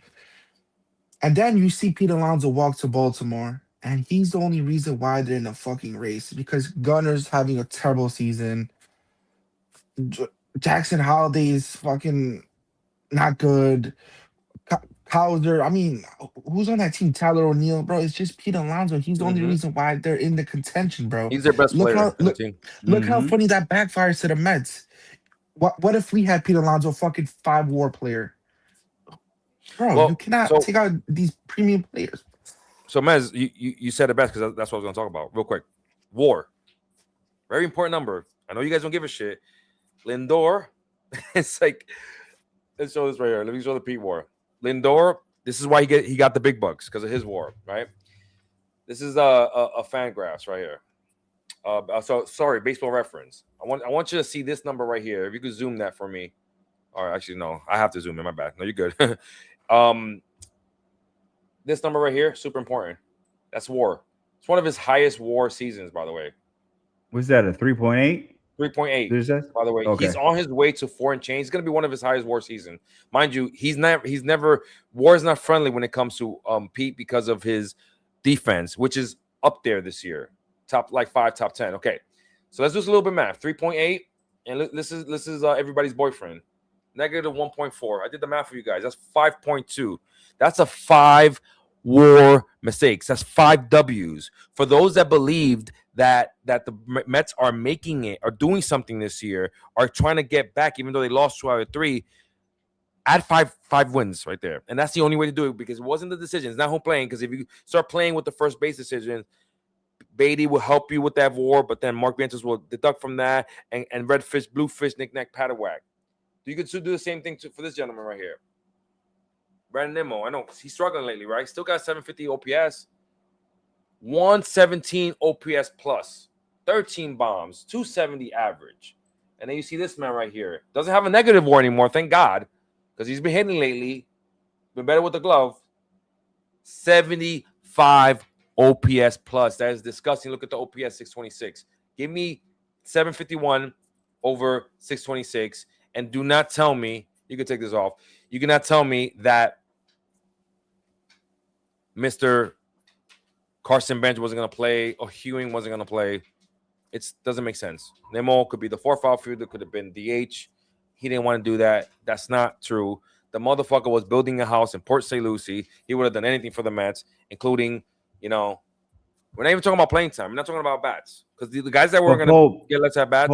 And then you see Pete Alonso walk to Baltimore, and he's the only reason why they're in a fucking race because Gunner's having a terrible season. Jackson Holiday is fucking not good. Cowser, I mean, who's on that team? Tyler O'Neill, bro. It's just Pete Alonso. He's the only reason why they're in the contention, bro. He's their best player on the team. Look how funny that backfires to the Mets. What if we had Pete Alonso, fucking 5-WAR player? Bro, Well, you cannot take out these premium players. So, Mez, you said it best because that's what I was going to talk about real quick. WAR. Very important number. I know you guys don't give a shit. Lindor, it's like, let's show this right here. Let me show the Pete WAR. Lindor, this is why he got the big bucks because of his WAR, right? This is a fan graphs right here. So sorry, Baseball Reference. I want you to see this number right here. If you could zoom that for me. Or actually, no, I have to zoom in. My bad. No, you're good. This number right here, super important. That's WAR. It's one of his highest WAR seasons, by the way. Was that a 3.8? 3.8. By the way, okay. He's on his way to 4 and change. It's going to be one of his highest WAR season, mind you. He's never WAR is not friendly when it comes to Pete because of his defense, which is up there this year, top 5, top 10. Okay, so let's do a little bit of math. 3.8, and this is everybody's boyfriend. Negative 1.4. I did the math for you guys. That's 5.2. That's a 5 WAR mistakes. That's 5 W's. For those that believed that the Mets are making it, are doing something this year, are trying to get back, even though they lost 2 out of 3, add 5 wins right there. And that's the only way to do it because it wasn't the decision. It's not home playing because if you start playing with the first base decision, Beatty will help you with that WAR, but then Mark Vientos will deduct from that and red fish, blue fish, knick-knack, paddywhack. You could still do the same thing for this gentleman right here. Brandon Nimmo, I know he's struggling lately, right? Still got 750 OPS, 117 OPS plus, 13 bombs, 270 average. And then you see this man right here. Doesn't have a negative WAR anymore, thank God, because he's been hitting lately. Been better with the glove. 75 OPS plus. That is disgusting. Look at the OPS 626. Give me 751 over 626. And do not tell me, you can take this off. You cannot tell me that Mr. Carson Bench wasn't going to play or Hewing wasn't going to play. It doesn't make sense. Nemo could be the 4th outfielder, could have been DH. He didn't want to do that. That's not true. The motherfucker was building a house in Port St. Lucie. He would have done anything for the Mets, including, we're not even talking about playing time. We're not talking about bats. Because the guys that were going to get let's have bats.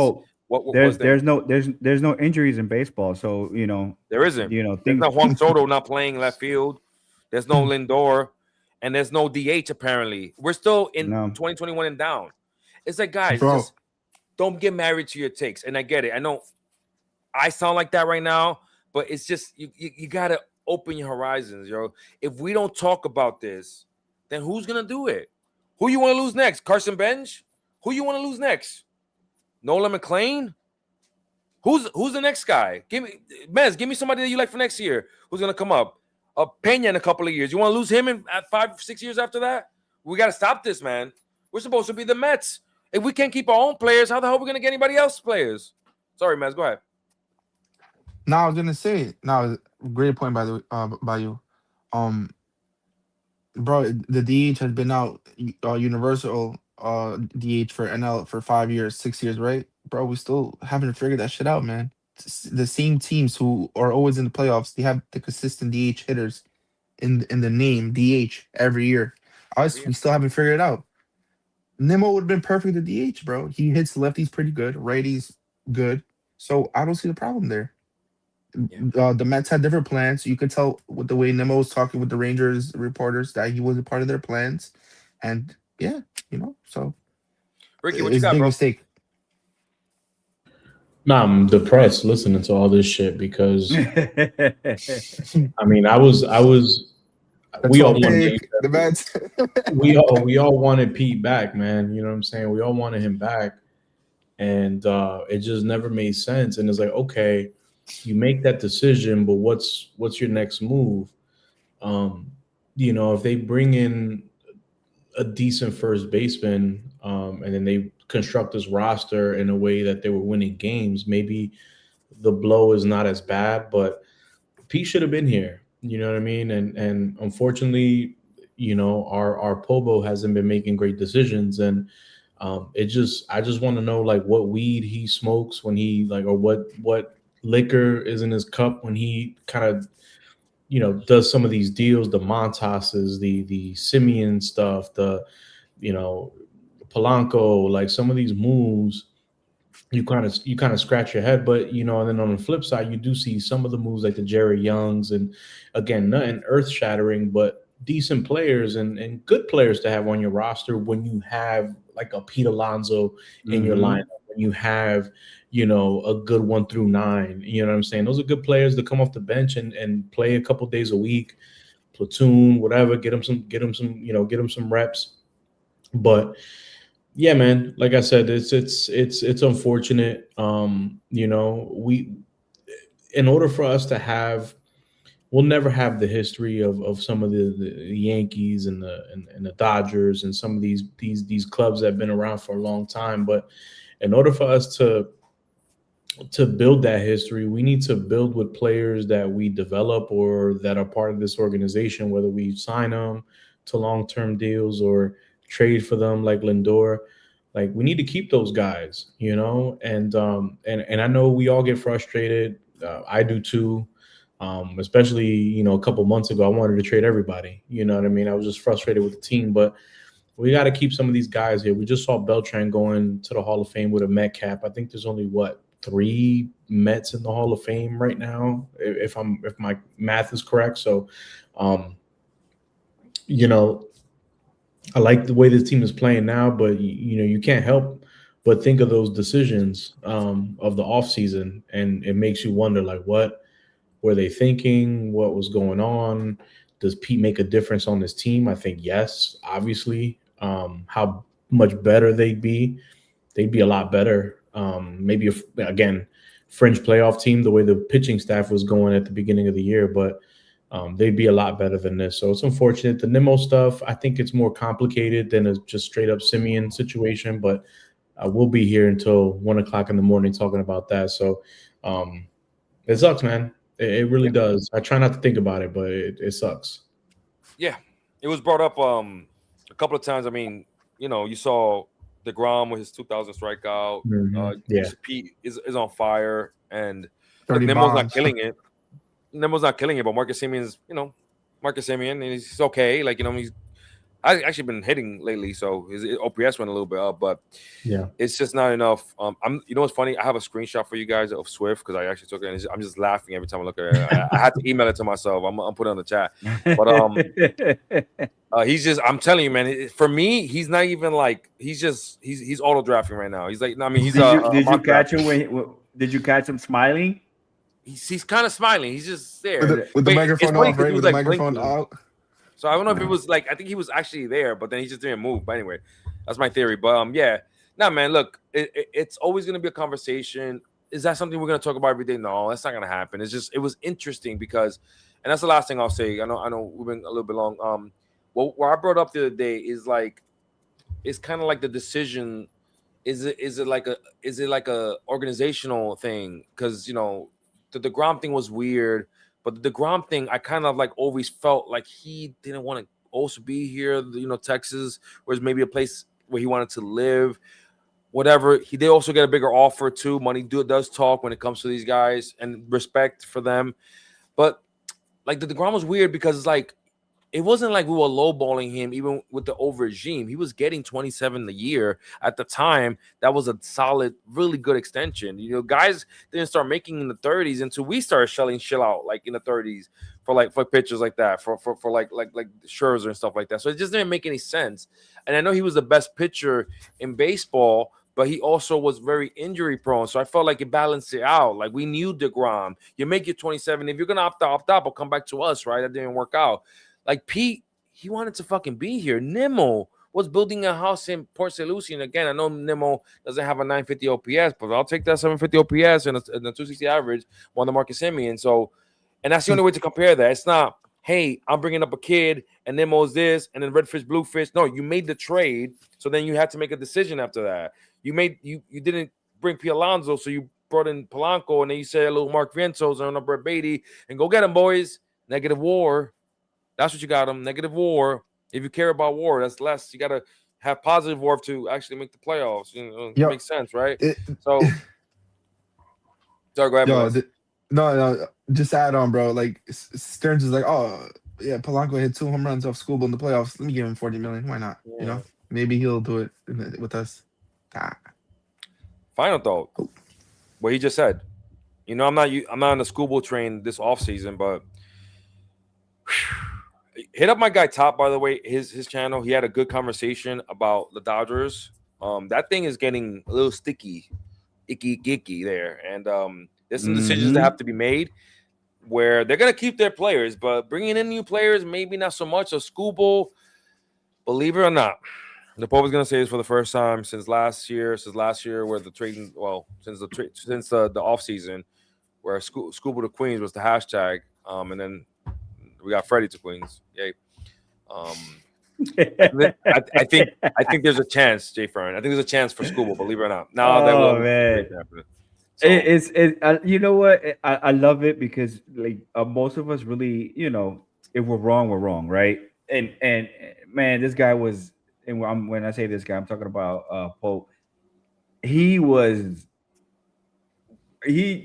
There's no injuries in baseball, so there isn't. There's no Juan Soto not playing left field. There's no Lindor, and there's no DH. Apparently, we're still in 2021 and down. It's like, guys, just don't get married to your takes. And I get it. I know I sound like that right now, but it's just you gotta open your horizons, yo. If we don't talk about this, then who's gonna do it? Who you want to lose next? Carson Bench? Who you want to lose next? Nolan McLean? Who's the next guy? Give me somebody that you like for next year. Who's gonna come up? Pena in a couple of years. You want to lose him at 5-6 years after that? We got to stop this, man. We're supposed to be the Mets. If we can't keep our own players, how the hell are we gonna get anybody else's players? Sorry, Mez. Go ahead. No, I was gonna say. No, great point by you. Bro, the DH has been out universal DH for NL for 5 years, 6 years, right? Bro, we still haven't figured that shit out, man. The same teams who are always in the playoffs, they have the consistent DH hitters in the name DH every year. Us, we still haven't figured it out. Nimmo would have been perfect at DH, bro. He hits lefties pretty good, righties good. So I don't see the problem there. The Mets had different plans. You could tell with the way Nimmo was talking with the Rangers reporters that he wasn't part of their plans. And yeah, so Ricky, what you it's a got, big bro? mistake. Nah, I'm depressed listening to all this shit because I mean, we all wanted the Mets. we all wanted Pete back, man. You know what I'm saying? We all wanted him back, and it just never made sense. And it's like, okay, you make that decision, but what's your next move? If they bring in a decent first baseman, and then they construct this roster in a way that they were winning games, maybe the blow is not as bad, but Pete should have been here. You know what I mean? And unfortunately, our Pobo hasn't been making great decisions. And I just want to know like what weed he smokes when he or what liquor is in his cup when he kind of, does some of these deals, the Montoses, the Simeon stuff, the, Polanco, like some of these moves, you kind of scratch your head. But and then on the flip side, you do see some of the moves like the Jerry Youngs, and again, nothing earth shattering, but decent players and good players to have on your roster when you have like a Pete Alonso in your lineup, when you have a good 1 through 9. You know what I'm saying? Those are good players to come off the bench and play a couple days a week, platoon, whatever. Get them some reps. But yeah, man, like I said, it's unfortunate. We, in order for us to have, we'll never have the history of some of the Yankees and the Dodgers and some of these clubs that have been around for a long time. But in order for us to build that history, we need to build with players that we develop or that are part of this organization, whether we sign them to long-term deals or trade for them like Lindor. Like, we need to keep those guys, and I know we all get frustrated. I do too. Especially, a couple months ago, I wanted to trade everybody. You know what I mean? I was just frustrated with the team, but we got to keep some of these guys here. We just saw Beltran going to the Hall of Fame with a Met cap. I think there's only 3 Mets in the Hall of Fame right now, if my math is correct. So, I like the way this team is playing now, but you can't help but think of those decisions of the offseason, and it makes you wonder, like, what were they thinking? What was going on? Does Pete make a difference on this team? I think yes, obviously. How much better they'd be a lot better. Maybe again, fringe playoff team, the way the pitching staff was going at the beginning of the year, but they'd be a lot better than this. So it's unfortunate. The Nimmo stuff, I think it's more complicated than a just straight up Simeon situation, but we'll be here until 1 o'clock in the morning talking about that. So it sucks, man. It really does. I try not to think about it, but it sucks. Yeah. It was brought up a couple of times. I mean, you saw DeGrom with his 2000 strikeout. Pete is on fire, and Nimmo's not killing it. Nimmo's not killing it, but Marcus Semien's, Marcus Semien, and he's okay. Like, he's actually been hitting lately, so his OPS went a little bit up, but yeah, it's just not enough. What's funny? I have a screenshot for you guys of Swift because I actually took it, and I'm just laughing every time I look at it. I had to email it to myself. I'm putting it on the chat, but I'm telling you, man. For me, he's not even like he's auto drafting right now. He's like, I mean, he's. Did you catch him did you catch him smiling? He's kind of smiling. He's just there with the microphone off, right? With the microphone out. So I don't know if it was like, I think he was actually there, but then he just didn't move. But anyway, that's my theory. But man, look, it's always going to be a conversation. Is that something we're going to talk about every day? No, that's not going to happen. It was interesting because, and that's the last thing I'll say. I know we've been a little bit long. What I brought up the other day is like, it's kind of like the decision. Is it like a organizational thing? Because, the DeGrom thing was weird. But the DeGrom thing, I kind of like always felt like he didn't want to also be here. Texas was maybe a place where he wanted to live. Whatever. He did also get a bigger offer too. Money does talk when it comes to these guys, and respect for them. But like the DeGrom was weird because it's like it wasn't like we were lowballing him even with the old regime. He was getting 27 a year at the time. That was a solid, really good extension. You know, guys didn't start making in the 30s until we started shelling shit out like in the 30s for pitchers like that, for like Scherzer and stuff like that. So it just didn't make any sense. And I know he was the best pitcher in baseball, but he also was very injury prone. So I felt like it balanced it out. Like we knew DeGrom, you make it 27. If you're gonna opt out, but come back to us, right? That didn't work out. Like Pete, he wanted to fucking be here. Nimmo was building a house in Port St. Lucie. And again, I know Nimmo doesn't have a 950 OPS, but I'll take that 750 OPS and a 260 average on the Marcus Semien. So, and that's the only way to compare that. It's not, hey, I'm bringing up a kid and Nimmo's this and then Redfish, Bluefish. No, you made the trade. So then you had to make a decision after that. You didn't bring P. Alonso, so you brought in Polanco, and then you said a little Mark Vientos and a Brett Beatty, and go get him, boys. Negative WAR. That's what you got them. Negative WAR. If you care about WAR, that's less. You got to have positive WAR to actually make the playoffs. You know, it makes sense, right? Sorry, go ahead. No, just add on, bro. Like Stearns is like, oh yeah, Polanco hit 2 home runs off Schoolboy in the playoffs. Let me give him 40 million. Why not? Yeah. You know, maybe he'll do it with us. Final thought. What he just said. You know, I'm not on the Schoolboy train this offseason, but hit up my guy Top, by the way, his channel. He had a good conversation about the Dodgers. That thing is getting a little sticky, icky there. And there's some decisions that have to be made where they're gonna keep their players, but bringing in new players, maybe not so much. A Schoolboy, believe it or not, the Pope is gonna say this for the first time since last year, where the trading, since the off season, where Schoolboy to Queens was the hashtag, and then we got Freddie to Queens. Yay. I think there's a chance, Jay Fern. I think there's a chance for Schoolboy, believe it or not. Man. So. You know what? I love it because like most of us really, you know, if we're wrong, right? And man, this guy was, and when I say this guy, I'm talking about Pope. He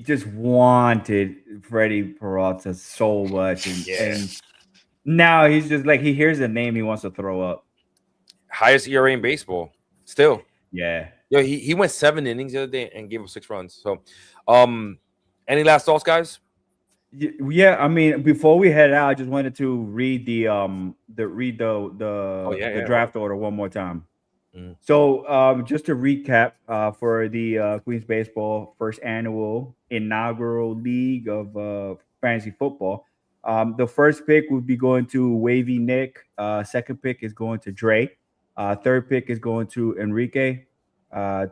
just wanted Freddie Peralta so much, and now he's just like, he hears the name, he wants to throw up. Highest ERA in baseball, still. Yeah. Yo, he went 7 innings the other day and gave up 6 runs. So, any last thoughts, guys? Yeah, I mean, before we head out, I just wanted to read the draft order one more time. So, just to recap, for the Queens Baseball first annual inaugural league of fantasy football, the first pick would be going to Wavy Nick. Second pick is going to Dre. Third pick is going to Enrique.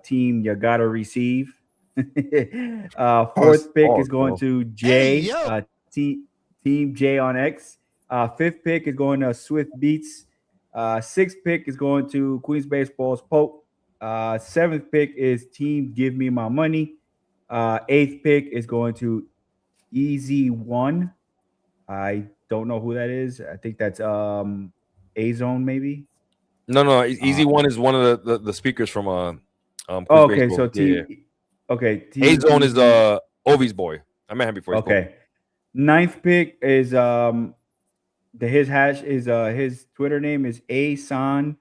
Team you gotta receive. Fourth pick is going to Jay. Team J on X. Fifth pick is going to Swift Beats. Sixth pick is going to Queens Baseball's Pope. Seventh pick is Team Give Me My Money. Eighth pick is going to Easy One. I don't know who that is. I think that's A Zone maybe. No. Easy One is one of the speakers from Queens okay, Baseball. so team. Yeah. Okay, A Zone is Ovi's boy. I met him before. Okay. Ninth pick is his hash is his Twitter name is asan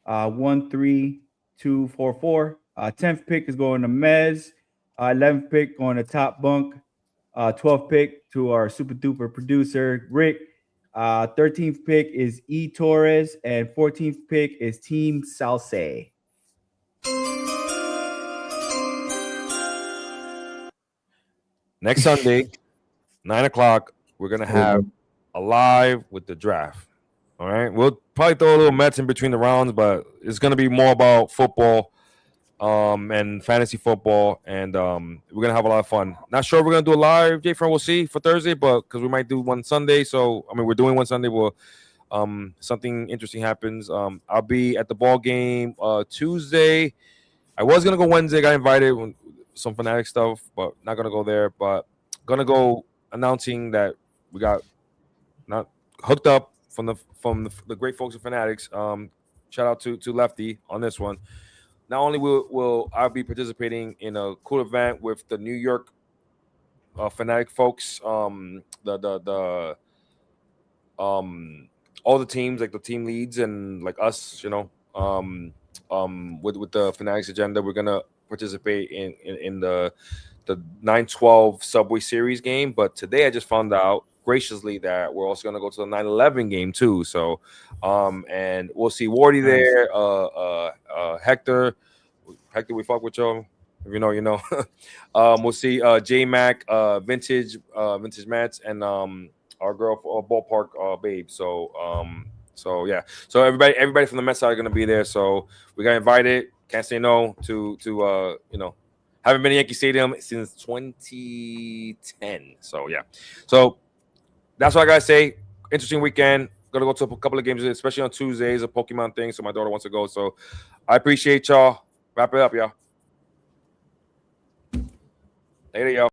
13244. 10th pick is going to Mez. 11th pick going to Top Bunk. 12th pick to our super duper producer Rick. 13th pick is E Torres, and 14th pick is Team Salsa. Next Sunday, 9:00, we're gonna have a live with the draft. All right, we'll probably throw a little Mets in between the rounds, but it's gonna be more about football, and fantasy football, and we're gonna have a lot of fun. Not sure if we're gonna do a live, Jay Friend. We'll see for Thursday, but because we might do one Sunday. So I mean, we're doing one Sunday. We'll something interesting happens. I'll be at the ball game Tuesday. I was gonna go Wednesday. Got invited when some Fanatic stuff, but not gonna go there. But gonna go announcing that we got not hooked up from the great folks of Fanatics. Shout out to Lefty on this one. Not only will I be participating in a cool event with the New York Fanatic folks, all the teams, like the team leads and like us, with the Fanatics agenda, we're gonna participate in the 9-12 Subway Series game. But today I just found out graciously that we're also gonna go to the 9-11 game too. So, and we'll see Wardy there, Hector, we fuck with y'all. If you know, you know. We'll see J Mac, Vintage Mets, and our girl Ballpark Babe. So yeah. So everybody from the Mets side are gonna be there. So we got invited. Can't say no to haven't been to Yankee Stadium since 2010. So yeah. So that's what I gotta say. Interesting weekend. Gonna go to a couple of games, especially on Tuesdays, a Pokemon thing. So my daughter wants to go. So I appreciate y'all. Wrap it up, y'all. Later, y'all.